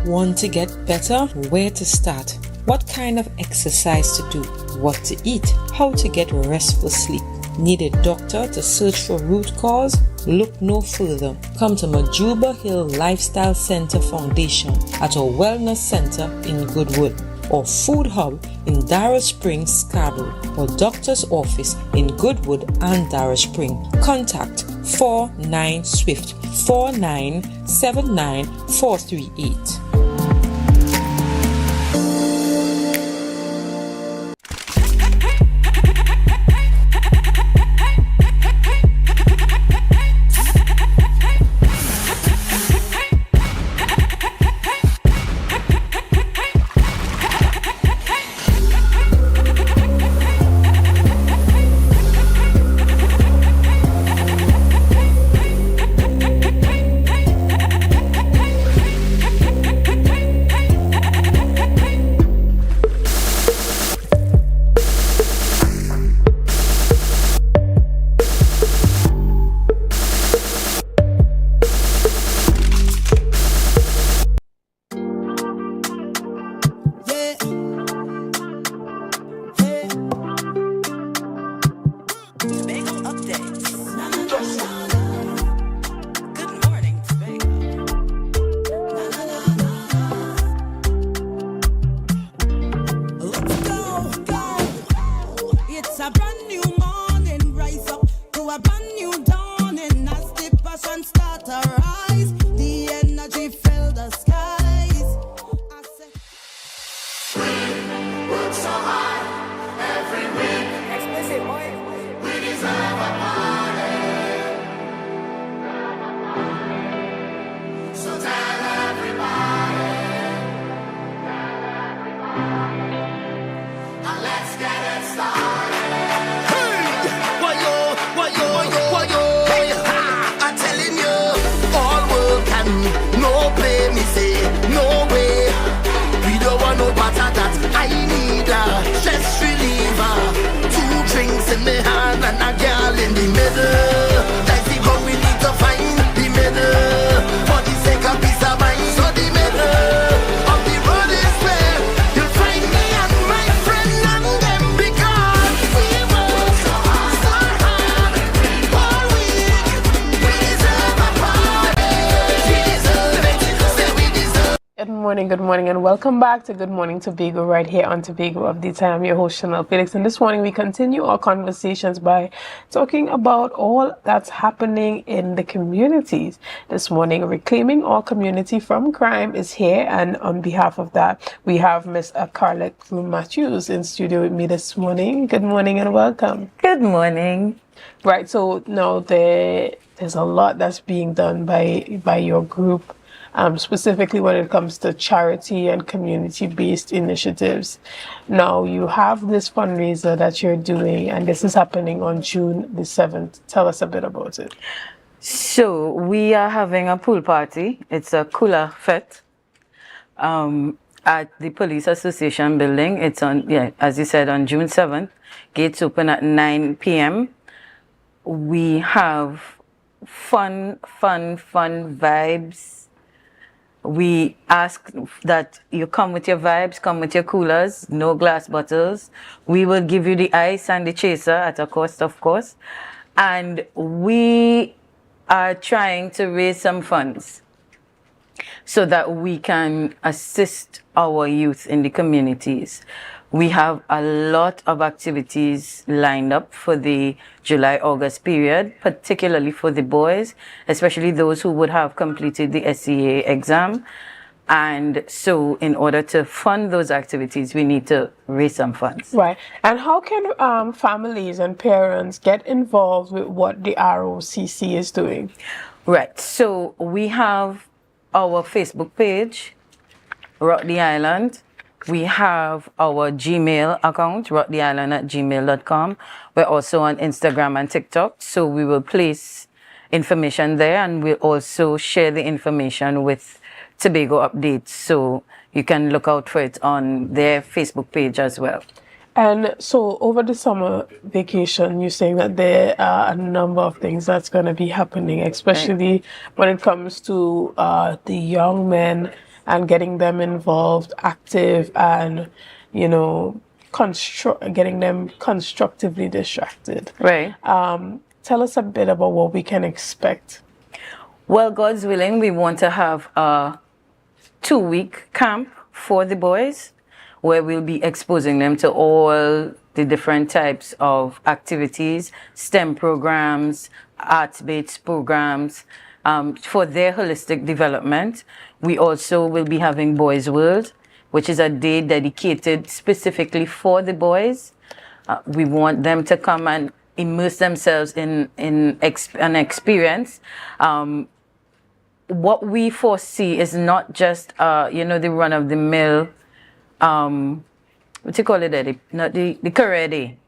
Want to get better? Where to start? What kind of exercise to do? What to eat? How to get restful sleep? Need a doctor to search for root cause? Look no further. Come to Majuba Hill Lifestyle Center Foundation at our Wellness Center in Goodwood, or Food Hub in Darrow Springs, Scarborough, or Doctor's Office in Goodwood and Darrow Spring. Contact 49 Swift 4979 438. Good morning, and welcome back to Good Morning Tobago right here on Tobago Updates. I am your host, Chanel Felix, and this morning we continue our conversations by talking about all that's happening in the communities. This morning, Reclaiming Our Community from Crime is here, and on behalf of that, we have Miss Carla Matthews in studio with me this morning. Good morning and welcome. Good morning. Right, so now there's a lot that's being done by your group. Specifically when it comes to charity and community-based initiatives. Now, you have this fundraiser that you're doing, and this is happening on June the 7th. Tell us a bit about it. So, we are having a pool party. It's a Kula Fete at the Police Association building. It's on, as you said, on June 7th. Gates open at 9 p.m. We have fun vibes. We ask that you come with your vibes, come with your coolers, no glass bottles. We will give you the ice and the chaser at a cost, of course. And we are trying to raise some funds so that we can assist our youth in the communities. We have a lot of activities lined up for the July-August period, particularly for the boys, especially those who would have completed the SCA exam. And so in order to fund those activities, we need to raise some funds. Right. And how can families and parents get involved with what the ROCC is doing? Right. So we have our Facebook page, Rock the Island. We have our Gmail account, rocktheisland@gmail.com. We're also on Instagram and TikTok, so we will place information there, and we'll also share the information with Tobago Updates, so you can look out for it on their Facebook page as well. And so over the summer vacation, you're saying that there are a number of things that's going to be happening, especially when it comes to the young men and getting them involved, active, and, you know, getting them constructively distracted. Right. Tell us a bit about what we can expect. Well, God's willing, we want to have a 2-week camp for the boys. where we'll be exposing them to all the different types of activities, STEM programs, arts-based programs, for their holistic development. We also will be having Boys World, which is a day dedicated specifically for the boys. We want them to come and immerse themselves in an experience. What we foresee is not just, the run-of-the-mill, what you call it, the career day.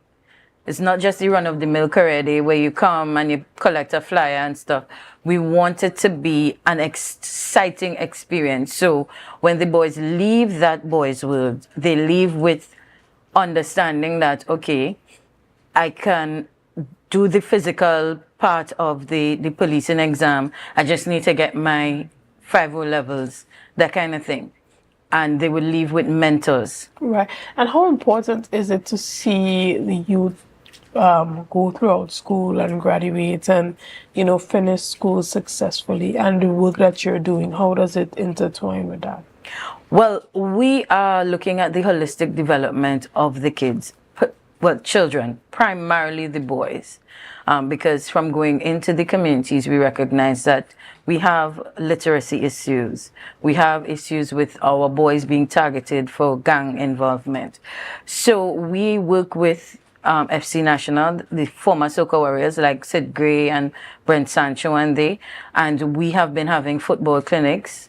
It's not just the run-of-the-mill career day where you come and you collect a flyer and stuff. We want it to be an exciting experience. So when the boys leave that Boys World, they leave with understanding that, okay, I can do the physical part of the policing exam. I just need to get my 5 levels, that kind of thing. And they will leave with mentors. Right. And how important is it to see the youth go throughout school and graduate and, finish school successfully, and the work that you're doing? How does it intertwine with that? Well, we are looking at the holistic development of the kids, children, primarily the boys, because from going into the communities, we recognize that we have literacy issues. We have issues with our boys being targeted for gang involvement. So we work with FC National, the former Soca Warriors like Sid Gray and Brent Sancho and we have been having football clinics.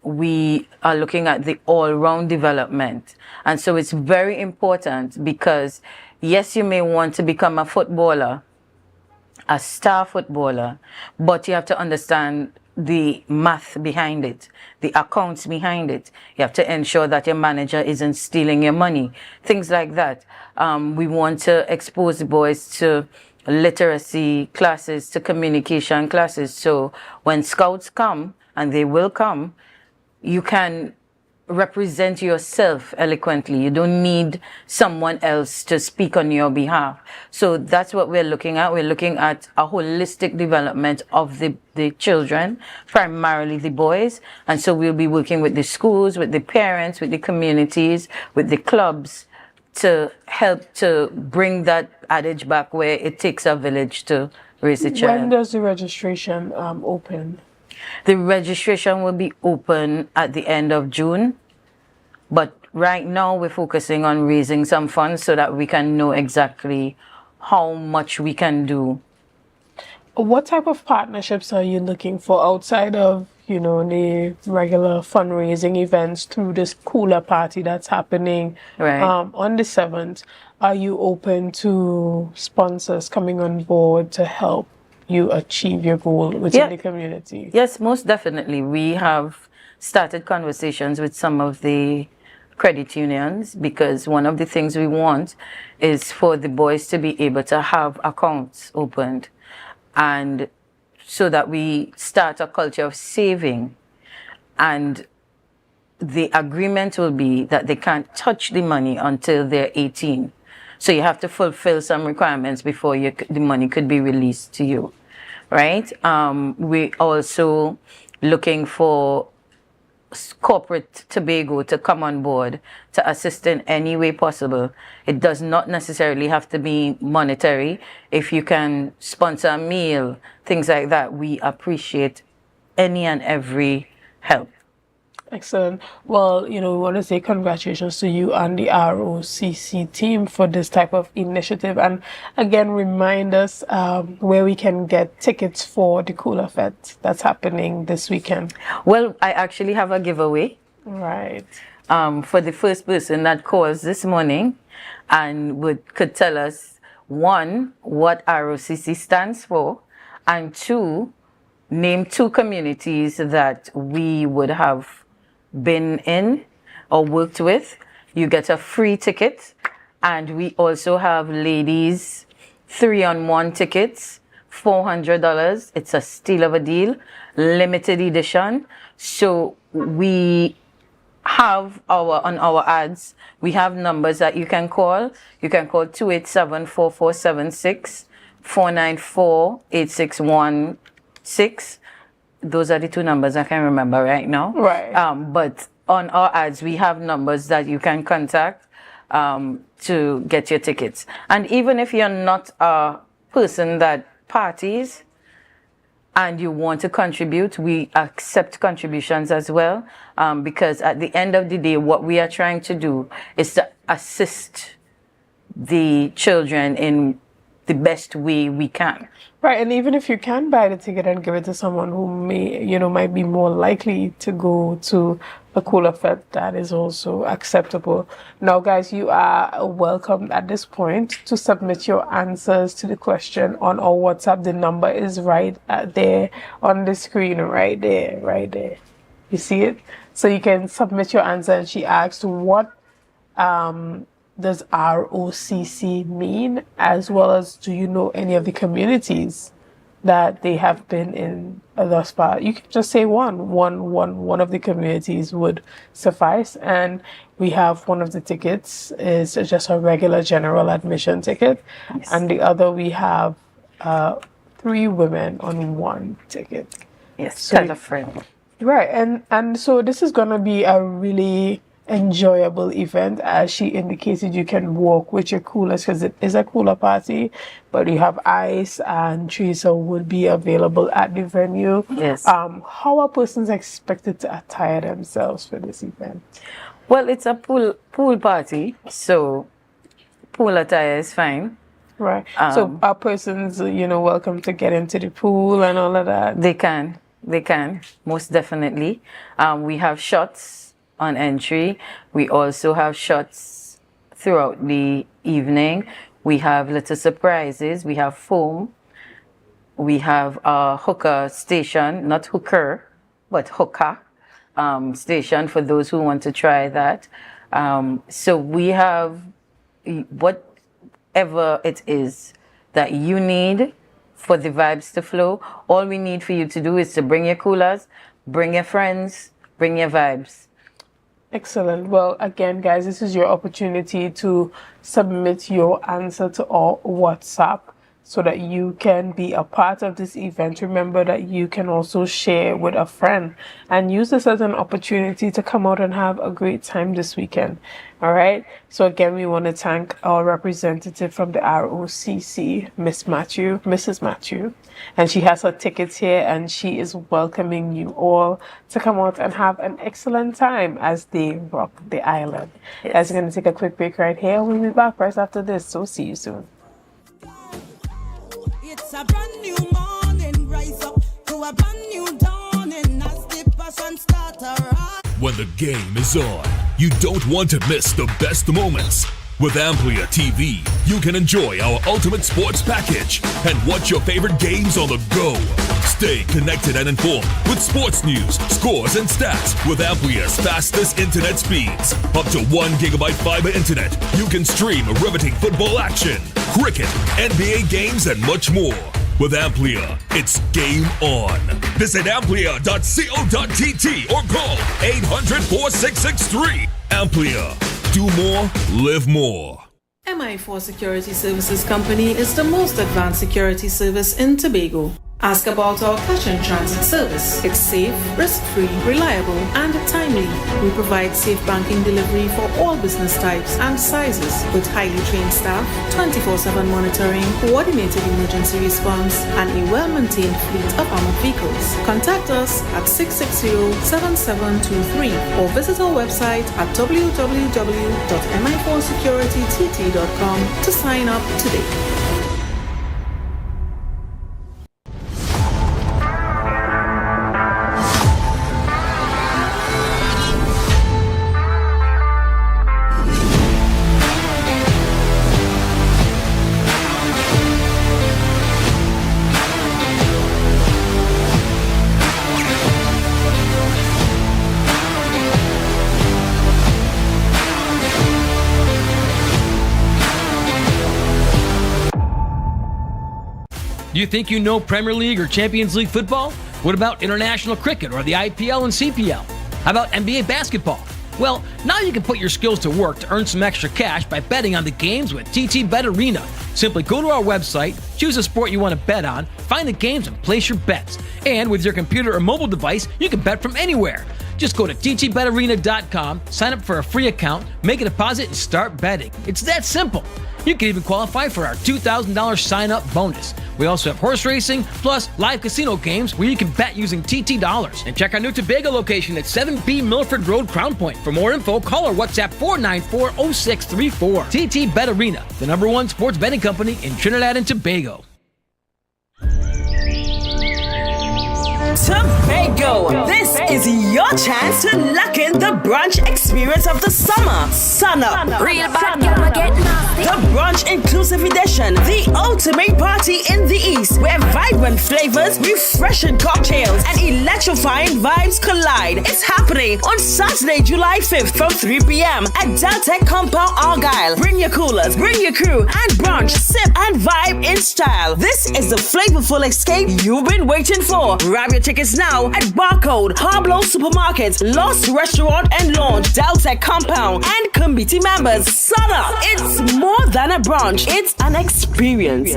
We are looking at the all-round development. And so it's very important because, yes, you may want to become a footballer, a star footballer, but you have to understand the math behind it, the accounts behind it. You have to ensure that your manager isn't stealing your money, things like that. We want to expose the boys to literacy classes, to communication classes. So when scouts come, and they will come, you can represent yourself eloquently. You don't need someone else to speak on your behalf. So that's what we're looking at. We're looking at a holistic development of the children, primarily the boys. And so we'll be working with the schools, with the parents, with the communities, with the clubs to help to bring that adage back where it takes a village to raise a child. When does the registration open? The registration will be open at the end of June, but right now we're focusing on raising some funds so that we can know exactly how much we can do. What type of partnerships are you looking for outside of, the regular fundraising events through this cooler party that's happening on the 7th? Are you open to sponsors coming on board to help you achieve your goal within the community? Yes, most definitely. We have started conversations with some of the credit unions because one of the things we want is for the boys to be able to have accounts opened, and so that we start a culture of saving. And the agreement will be that they can't touch the money until they're 18. So you have to fulfill some requirements before the money could be released to you, right? We also looking for corporate Tobago to come on board to assist in any way possible. It does not necessarily have to be monetary. If you can sponsor a meal, things like that, we appreciate any and every help. Excellent. Well, we want to say congratulations to you and the ROCC team for this type of initiative. And again, remind us where we can get tickets for the Cooler Fete that's happening this weekend. Well, I actually have a giveaway. Right. For the first person that calls this morning and could tell us, 1, what ROCC stands for, and 2, name 2 communities that we would have been in or worked with. You get a free ticket. And we also have ladies 3-on-1 tickets, $400. It's a steal of a deal, limited edition. So we have on our ads, we have numbers that you can call. You can call 287-4476, 494-8616. Those are the 2 numbers I can remember right now. Right. But on our ads, we have numbers that you can contact to get your tickets. And even if you're not a person that parties and you want to contribute, we accept contributions as well, because at the end of the day, what we are trying to do is to assist the children in the best way we can. Right, and even if you can buy the ticket and give it to someone who might be more likely to go to a cooler fete, that is also acceptable. Now, guys, you are welcome at this point to submit your answers to the question on our WhatsApp. The number is right there on the screen, right there. You see it? So you can submit your answer, and she asked, what does ROCC mean, as well as do you know any of the communities that they have been in thus far? You can just say one of the communities would suffice. And we have one of the tickets is just a regular general admission ticket. Yes. And the other, we have 3 women on 1 ticket. Yes, so, tell a friend. Right, and so this is gonna be a really enjoyable event. As she indicated, you can walk with your coolers because it is a cooler party, but you have ice, and Teresa would be available at the venue. Yes. How are persons expected to attire themselves for this event? Well, it's a pool party, so pool attire is fine. Right. So are persons, welcome to get into the pool and all of that? They can, most definitely. We have shots on entry. We also have shots throughout the evening. We have little surprises. We have foam. We have a hookah station, not hooker, but hookah station for those who want to try that. So we have whatever it is that you need for the vibes to flow. All we need for you to do is to bring your coolers, bring your friends, bring your vibes. Excellent. Well, again, guys, this is your opportunity to submit your answer to our WhatsApp so that you can be a part of this event. Remember that you can also share with a friend and use this as an opportunity to come out and have a great time this weekend. All right. So again, we want to thank our representative from the ROCC, Mrs. Matthew, and she has her tickets here, and she is welcoming you all to come out and have an excellent time as they rock the island. Yes. Guys, we're going to take a quick break right here. We'll be back right after this. So see you soon. It's a brand new morning, rise up to a brand new dawning as the passion starts to rise. When the game is on, you don't want to miss the best moments. With AMPLIA TV, you can enjoy our ultimate sports package and watch your favorite games on the go. Stay connected and informed with sports news, scores, and stats with AMPLIA's fastest internet speeds. Up to 1 gigabyte fiber internet, you can stream riveting football action, cricket, NBA games, and much more. With AMPLIA, it's game on. Visit amplia.co.tt or call 800-4663. AMPLIA. Do more, live more. MI4 Security Services Company is the most advanced security service in Tobago. Ask about our cash and transit service. It's safe, risk-free, reliable, and timely. We provide safe banking delivery for all business types and sizes with highly trained staff, 24/7 monitoring, coordinated emergency response, and a well-maintained fleet of armored vehicles. Contact us at 660-7723 or visit our website at www.mi4securitytt.com to sign up today. Do you think you know Premier League or Champions League football? What about international cricket or the IPL and CPL? How about NBA basketball? Well, now you can put your skills to work to earn some extra cash by betting on the games with TT Bet Arena. Simply go to our website, choose a sport you want to bet on, find the games and place your bets. And with your computer or mobile device, you can bet from anywhere. Just go to ttbetarena.com, sign up for a free account, make a deposit, and start betting. It's that simple. You can even qualify for our $2,000 sign-up bonus. We also have horse racing, plus live casino games where you can bet using TT dollars. And check our new Tobago location at 7B Milford Road, Crown Point. For more info, call or WhatsApp 494-0634. TT Bet Arena, the #1 sports betting company in Trinidad and Tobago. Tobago, this is your chance to lock in the brunch experience of the summer. Sun up. Real bad girl, we get nasty. The brunch inclusive edition, the ultimate party in the East, where vibrant flavors, refreshing cocktails, and electrifying vibes collide. It's happening on Saturday, July 5th from 3 p.m. at Deltec Compound, Argyle. Bring your coolers, bring your crew, and brunch, sip, and vibe in style. This is the flavorful escape you've been waiting for. Grab your tickets now at Barcode, Harblow Supermarket, Lost Restaurant and Lounge, Deltec Compound, and committee members. Sun up! It's more than a brunch, it's an experience.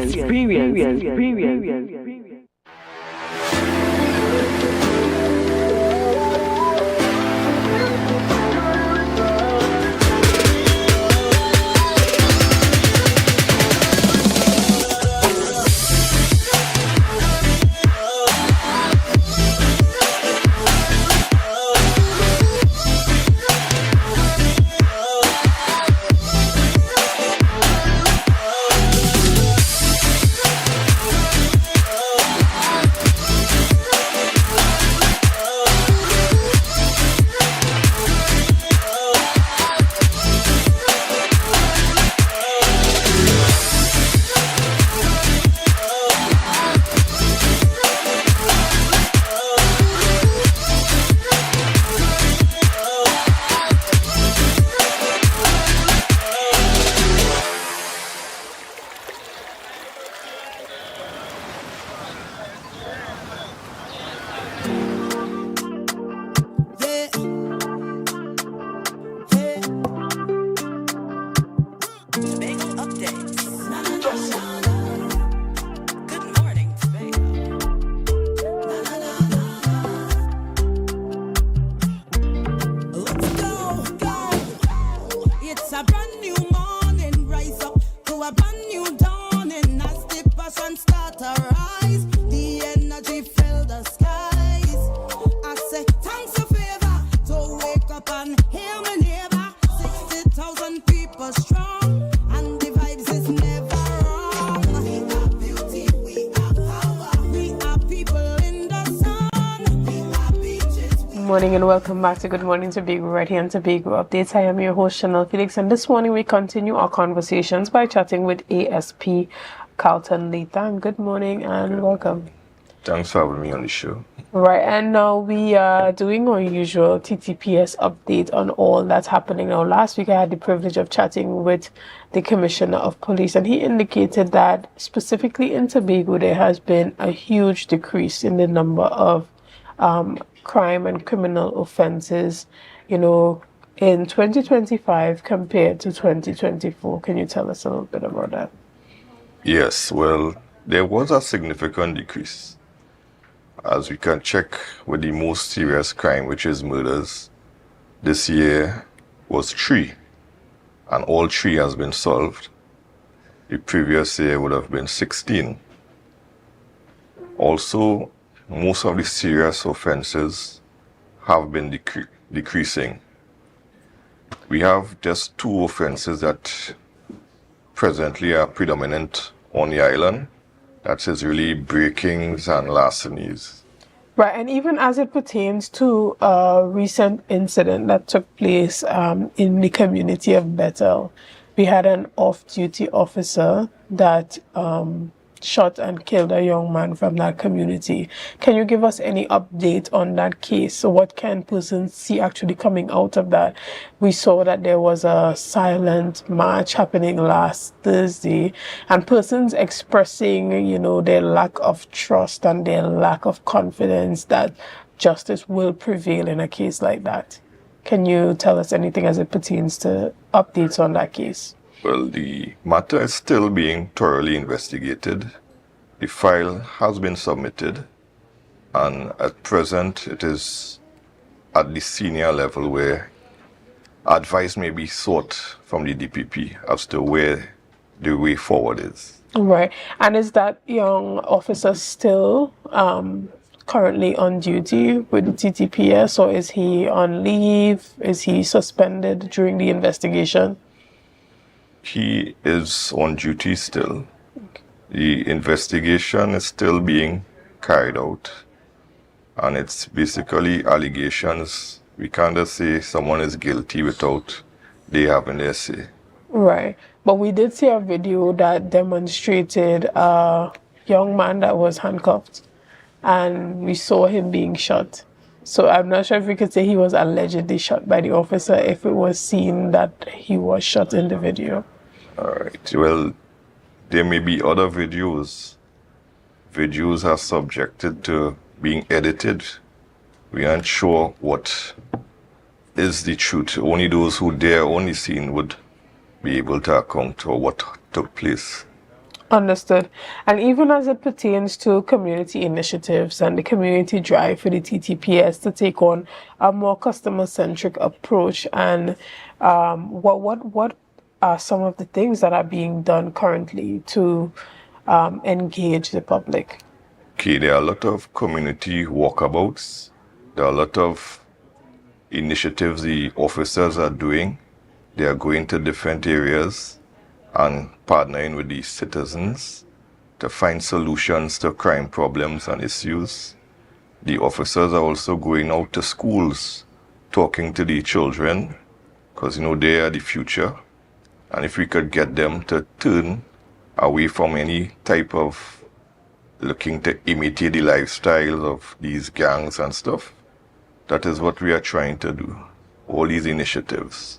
Morning and welcome back to Good Morning Tobago right here on Tobago Updates. I am your host Chanel Felix, and this morning we continue our conversations by chatting with ASP Carlton Latham. Good morning and welcome. Thanks for having me on the show. Right, and now we are doing our usual TTPS update on all that's happening. Now, last week I had the privilege of chatting with the Commissioner of Police, and he indicated that specifically in Tobago there has been a huge decrease in the number of crime and criminal offenses, in 2025 compared to 2024. Can you tell us a little bit about that? Yes, well, there was a significant decrease. As we can check with the most serious crime, which is murders, this year was 3, and all 3 has been solved. The previous year would have been 16. Also, most of the serious offenses have been decreasing. We have just 2 offenses that presently are predominant on the island. That is really breakings and larcenies. Right, and even as it pertains to a recent incident that took place in the community of Bethel, we had an off-duty officer that shot and killed a young man from that community. Can you give us any update on that case? So what can persons see actually coming out of that? We saw that there was a silent march happening last Thursday, and persons expressing, their lack of trust and their lack of confidence that justice will prevail in a case like that. Can you tell us anything as it pertains to updates on that case? Well, the matter is still being thoroughly investigated. The file has been submitted, and at present it is at the senior level where advice may be sought from the DPP as to where the way forward is. Right. And is that young officer still currently on duty with the TTPS, or is he on leave? Is he suspended during the investigation? He is on duty still. The investigation is still being carried out, and it's basically allegations. We can't just say someone is guilty without they having their say. Right. But we did see a video that demonstrated a young man that was handcuffed, and we saw him being shot. So I'm not sure if we could say he was allegedly shot by the officer if it was seen that he was shot in the video. All right. Well, there may be other videos. Videos are subjected to being edited. We aren't sure what is the truth. Only those who dare only seen would be able to account for what took place. Understood. And even as it pertains to community initiatives and the community drive for the TTPS to take on a more customer-centric approach, and what are some of the things that are being done currently to engage the public? Okay, there are a lot of community walkabouts. There are a lot of initiatives the officers are doing. They are going to different areas and partnering with the citizens to find solutions to crime problems and issues. The officers are also going out to schools, talking to the children, because, they are the future. And if we could get them to turn away from any type of looking to imitate the lifestyle of these gangs and stuff, that is what we are trying to do, all these initiatives.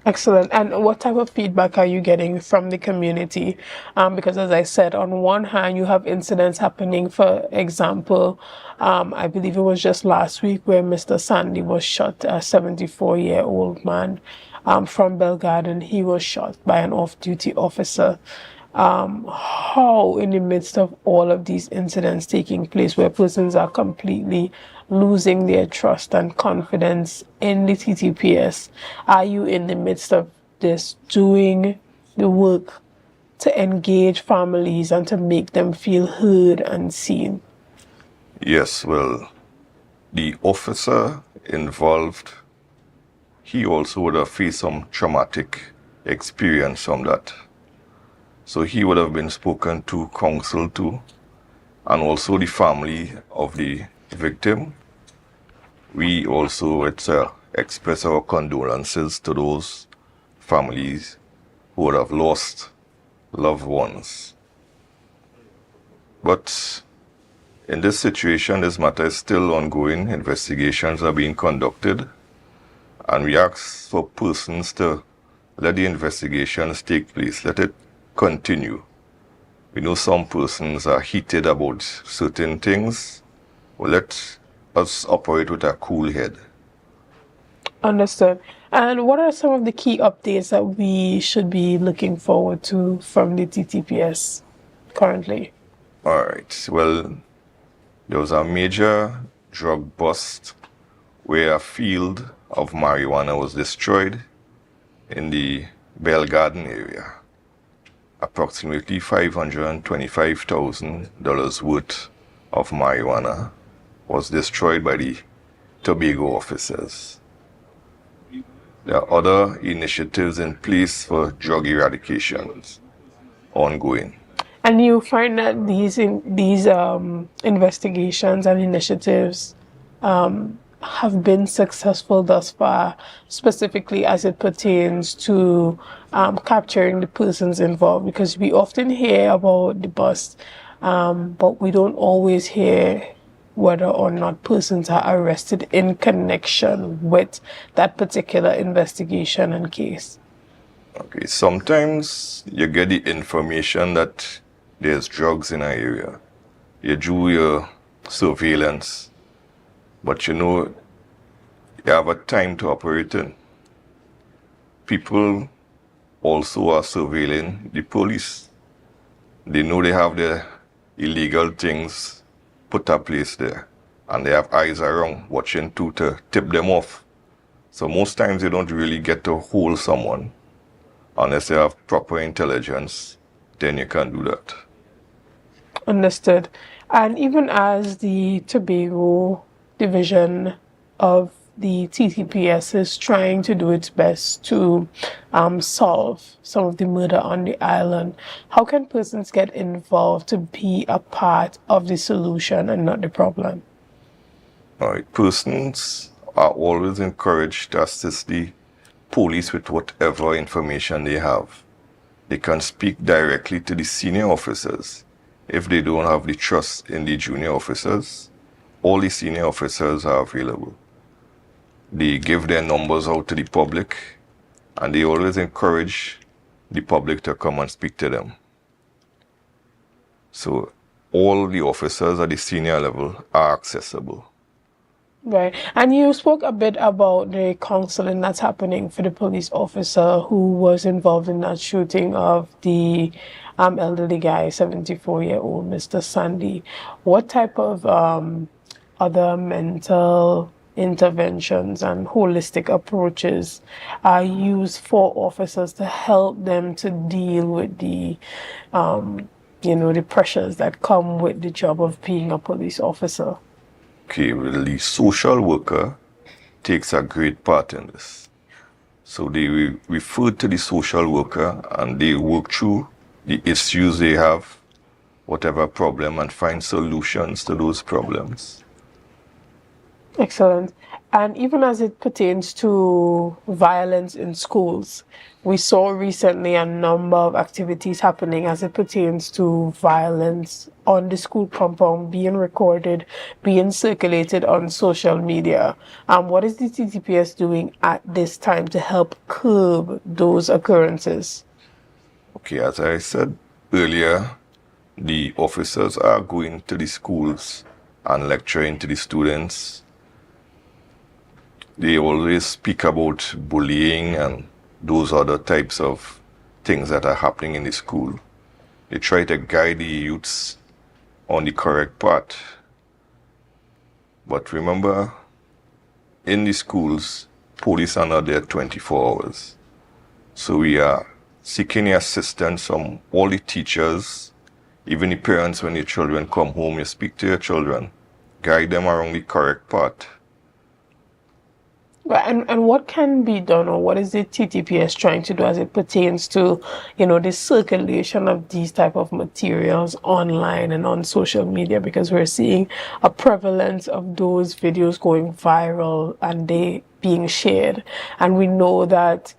Excellent. And what type of feedback are you getting from the community? Because as I said, on one hand, you have incidents happening. For example, I believe it was just last week where Mr. Sandy was shot, a 74-year-old man from Belgarden. He was shot by an off-duty officer. How, in the midst of all of these incidents taking place where persons are completely losing their trust and confidence in the TTPS, are you in the midst of this doing the work to engage families and to make them feel heard and seen? Yes, well, the officer involved, he also would have faced some traumatic experience from that. So he would have been spoken to, counseled to, and also the family of the victim. We also express our condolences to those families who would have lost loved ones. But in this situation, this matter is still ongoing. Investigations are being conducted, and we ask for persons to let the investigations take place. Let it continue. We know some persons are heated about certain things. Well, let us operate with a cool head. Understood. And what are some of the key updates that we should be looking forward to from the TTPS currently? All right. Well, there was a major drug bust where a field of marijuana was destroyed in the Belgarden area. Approximately $525,000 worth of marijuana was destroyed by the Tobago officers. There are other initiatives in place for drug eradication ongoing. And you find that these investigations and initiatives have been successful thus far, specifically as it pertains to capturing the persons involved, because we often hear about the bust, but we don't always hear whether or not persons are arrested in connection with that particular investigation and case. Okay, sometimes you get the information that there's drugs in an area. You do your surveillance, but They have a time to operate in. People also are surveilling the police. They know they have the illegal things put in place there, and they have eyes around watching too to tip them off. So most times they don't really get to hold someone unless they have proper intelligence. Then you can do that. Understood. And even as the Tobago division of the TTPS is trying to do its best to solve some of the murder on the island, how can persons get involved to be a part of the solution and not the problem? All right. Persons are always encouraged to assist the police with whatever information they have. They can speak directly to the senior officers. If they don't have the trust in the junior officers, all the senior officers are available. They give their numbers out to the public, and they always encourage the public to come and speak to them. So all the officers at the senior level are accessible. Right. And you spoke a bit about the counseling that's happening for the police officer who was involved in that shooting of the elderly guy, 74-year-old Mr. Sandy. What type of other mental interventions and holistic approaches are used for officers to help them to deal with the the pressures that come with the job of being a police officer? Okay, well, the social worker takes a great part in this. So they refer to the social worker and they work through the issues they have, whatever problem, and find solutions to those problems. Excellent. And even as it pertains to violence in schools, we saw recently a number of activities happening as it pertains to violence on the school compound being recorded, being circulated on social media. What is the TTPS doing at this time to help curb those occurrences? Okay, as I said earlier, the officers are going to the schools and lecturing to the students. They always speak about bullying and those other types of things that are happening in the school. They try to guide the youths on the correct path. But remember, in the schools, police are not there 24 hours. So we are seeking assistance from all the teachers, even the parents. When your children come home, you speak to your children, guide them around the correct path. And what can be done, or what is the TTPS trying to do as it pertains to, the circulation of these type of materials online and on social media? Because we're seeing a prevalence of those videos going viral and they being shared. And we know that,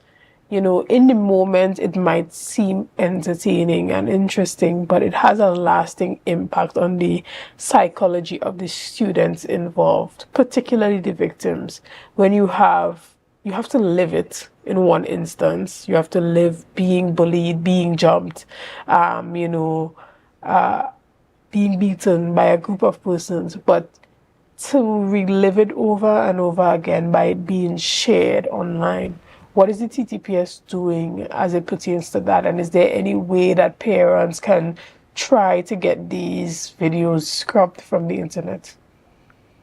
in the moment it might seem entertaining and interesting, but it has a lasting impact on the psychology of the students involved, particularly the victims. When you have to live it in one instance. You have to live being bullied, being jumped, being beaten by a group of persons, but to relive it over and over again by it being shared online. What is the TTPS doing as it pertains to that? And is there any way that parents can try to get these videos scrubbed from the internet?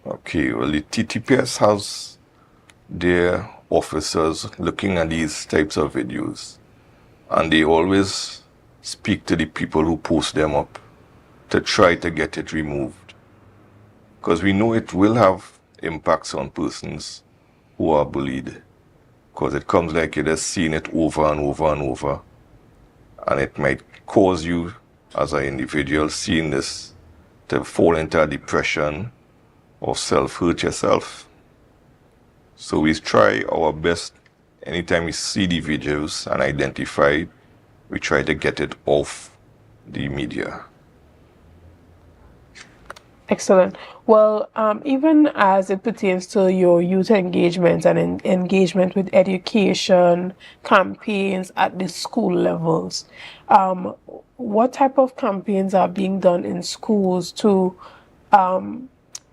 Okay, well, the TTPS has their officers looking at these types of videos, and they always speak to the people who post them up to try to get it removed. Because we know it will have impacts on persons who are bullied. Because it comes like you're just seeing it over and over and over. And it might cause you, as an individual, seeing this, to fall into a depression or self-hurt yourself. So we try our best, anytime we see the videos and identify, we try to get it off the media. Excellent. Well, even as it pertains to your youth engagement and engagement with education campaigns at the school levels, what type of campaigns are being done in schools to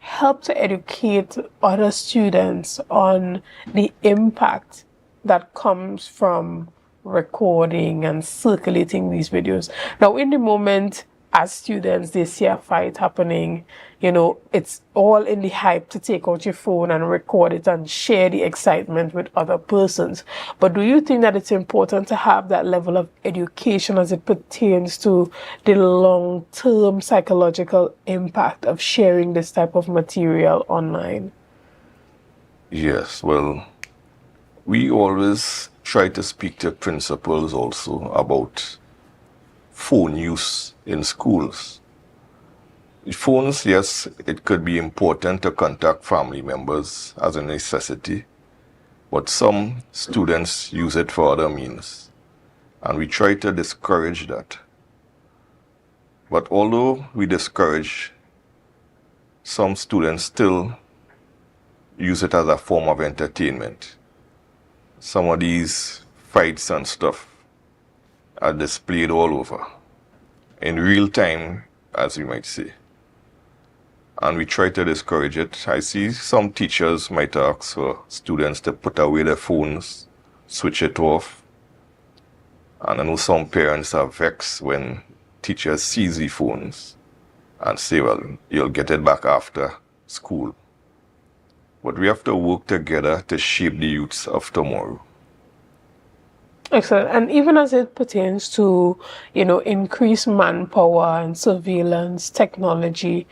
help to educate other students on the impact that comes from recording and circulating these videos? Now, in the moment, as students, they see a fight happening, you know, it's all in the hype to take out your phone and record it and share the excitement with other persons. But do you think that it's important to have that level of education as it pertains to the long-term psychological impact of sharing this type of material online? Yes, well, we always try to speak to principals also about phone use in schools. Phones, yes, it could be important to contact family members as a necessity, but some students use it for other means, and we try to discourage that. But although we discourage, some students still use it as a form of entertainment. Some of these fights and stuff are displayed all over, in real time, as we might say. And we try to discourage it. I see some teachers might ask for students to put away their phones, switch it off. And I know some parents are vexed when teachers seize the phones and say, well, you'll get it back after school. But we have to work together to shape the youths of tomorrow. Excellent. And even as it pertains to, you know, increased manpower and surveillance technology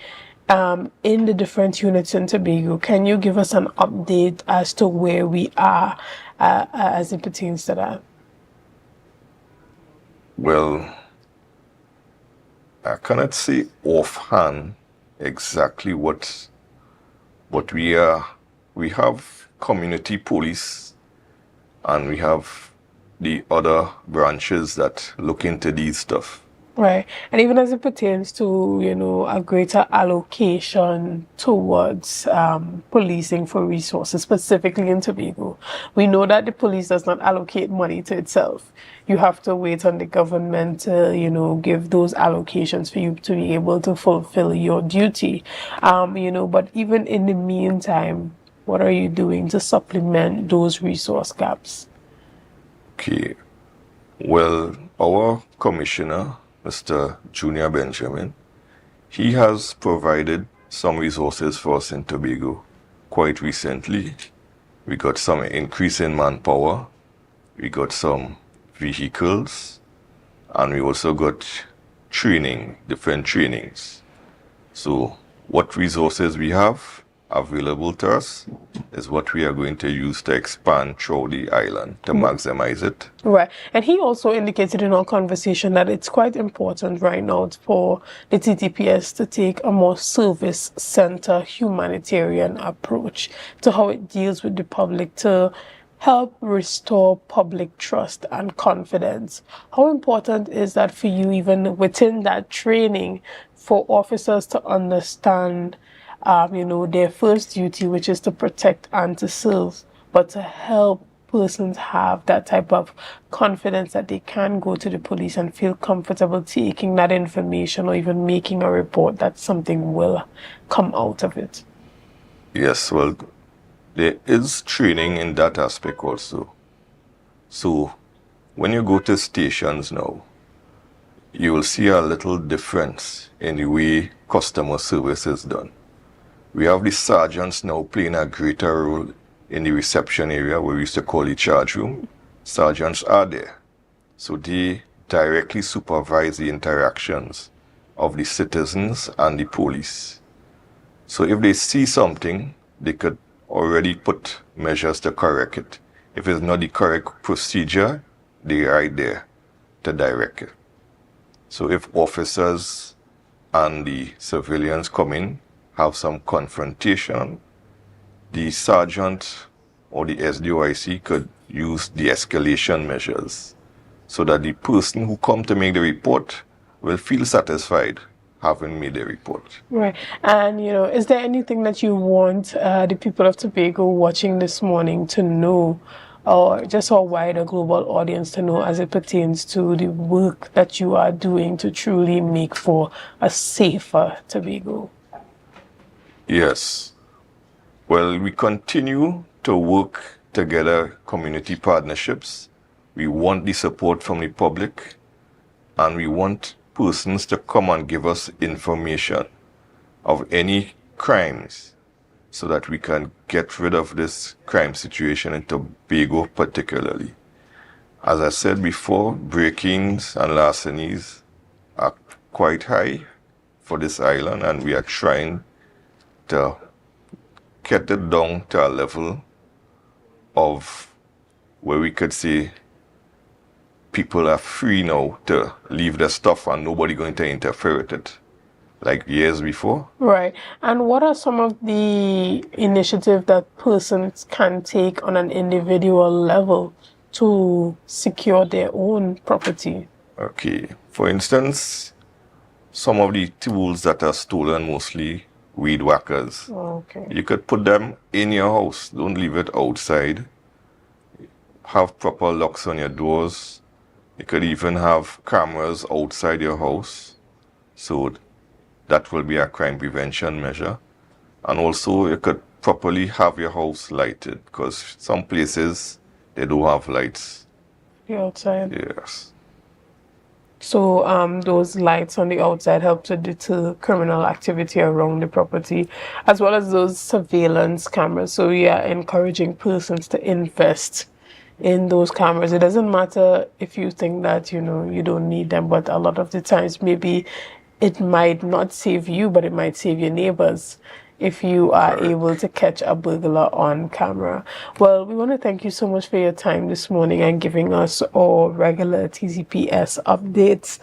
in the different units in Tobago, can you give us an update as to where we are as it pertains to that? Well, I cannot say offhand exactly what we are. We have community police and we have the other branches that look into these stuff. Right. And even as it pertains to, you know, a greater allocation towards policing for resources, specifically in Tobago, we know that the police does not allocate money to itself. You have to wait on the government to, you know, give those allocations for you to be able to fulfill your duty. You know, but even in the meantime, what are you doing to supplement those resource gaps? Okay. Well, our commissioner, Mr. Junior Benjamin, he has provided some resources for us in Tobago quite recently. We got some increase in manpower, we got some vehicles, and we also got training, different trainings. So what resources we have available to us is what we are going to use to expand through the island to maximize it. Right. And he also indicated in our conversation that it's quite important right now for the TTPS to take a more service-centered humanitarian approach to how it deals with the public to help restore public trust and confidence. How important is that for you, even within that training, for officers to understand you know, their first duty, which is to protect and to serve, but to help persons have that type of confidence that they can go to the police and feel comfortable taking that information or even making a report that something will come out of it? Yes, well, there is training in that aspect also. So when you go to stations now, you will see a little difference in the way customer service is done. We have the sergeants now playing a greater role in the reception area where we used to call the charge room. Sergeants are there. So they directly supervise the interactions of the citizens and the police. So if they see something, they could already put measures to correct it. If it's not the correct procedure, they're right there to direct it. So if officers and the civilians come in, have some confrontation, the sergeant or the SDOIC could use de-escalation measures so that the person who come to make the report will feel satisfied having made the report. Right. And, you know, is there anything that you want the people of Tobago watching this morning to know, or just our wider global audience to know as it pertains to the work that you are doing to truly make for a safer Tobago? Yes. Well, we continue to work together, community partnerships. We want the support from the public, and we want persons to come and give us information of any crimes so that we can get rid of this crime situation in Tobago particularly. As I said before, break-ins and larcenies are quite high for this island, and we are trying to get it down to a level of where we could say people are free now to leave their stuff and nobody going to interfere with it like years before. Right. And what are some of the initiatives that persons can take on an individual level to secure their own property? Okay. For instance, some of the tools that are stolen, mostly weed whackers. Okay. You could put them in your house. Don't leave it outside. Have proper locks on your doors. You could even have cameras outside your house. So that will be a crime prevention measure. And also you could properly have your house lighted, because some places they don't have lights. The outside? Yes. So those lights on the outside help to deter criminal activity around the property, as well as those surveillance cameras. So yeah, encouraging persons to invest in those cameras. It doesn't matter if you think that, you know, you don't need them, but a lot of the times maybe it might not save you, but it might save your neighbors if you are able to catch a burglar on camera. Well, we want to thank you so much for your time this morning and giving us our regular TCPS updates.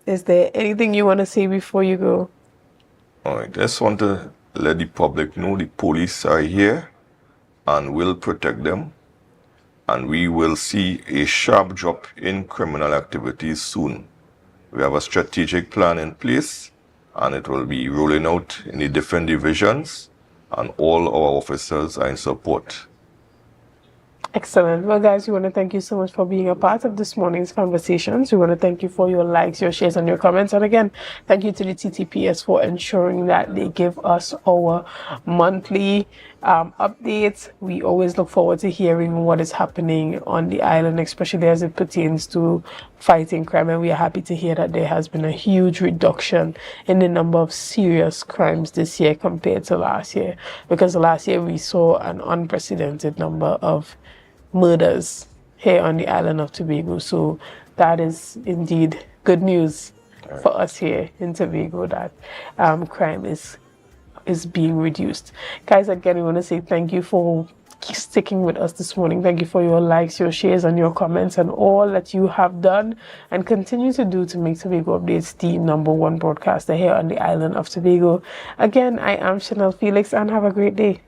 Is there anything you want to say before you go? I just want to let the public know the police are here and will protect them. And we will see a sharp drop in criminal activities soon. We have a strategic plan in place, and it will be rolling out in the different divisions, and all our officers are in support. Excellent. Well, guys, we want to thank you so much for being a part of this morning's conversations. We want to thank you for your likes, your shares, and your comments. And again, thank you to the TTPS for ensuring that they give us our monthly updates. We always look forward to hearing what is happening on the island, especially as it pertains to fighting crime. And we are happy to hear that there has been a huge reduction in the number of serious crimes this year compared to last year. Because last year we saw an unprecedented number of murders here on the island of Tobago. So that is indeed good news for us here in Tobago, that crime is being reduced. Guys, again, we want to say thank you for sticking with us this morning. Thank you for your likes, your shares, and your comments, and all that you have done and continue to do to make Tobago Updates the #1 broadcaster here on the island of Tobago. Again, I am Chanel Felix, and have a great day.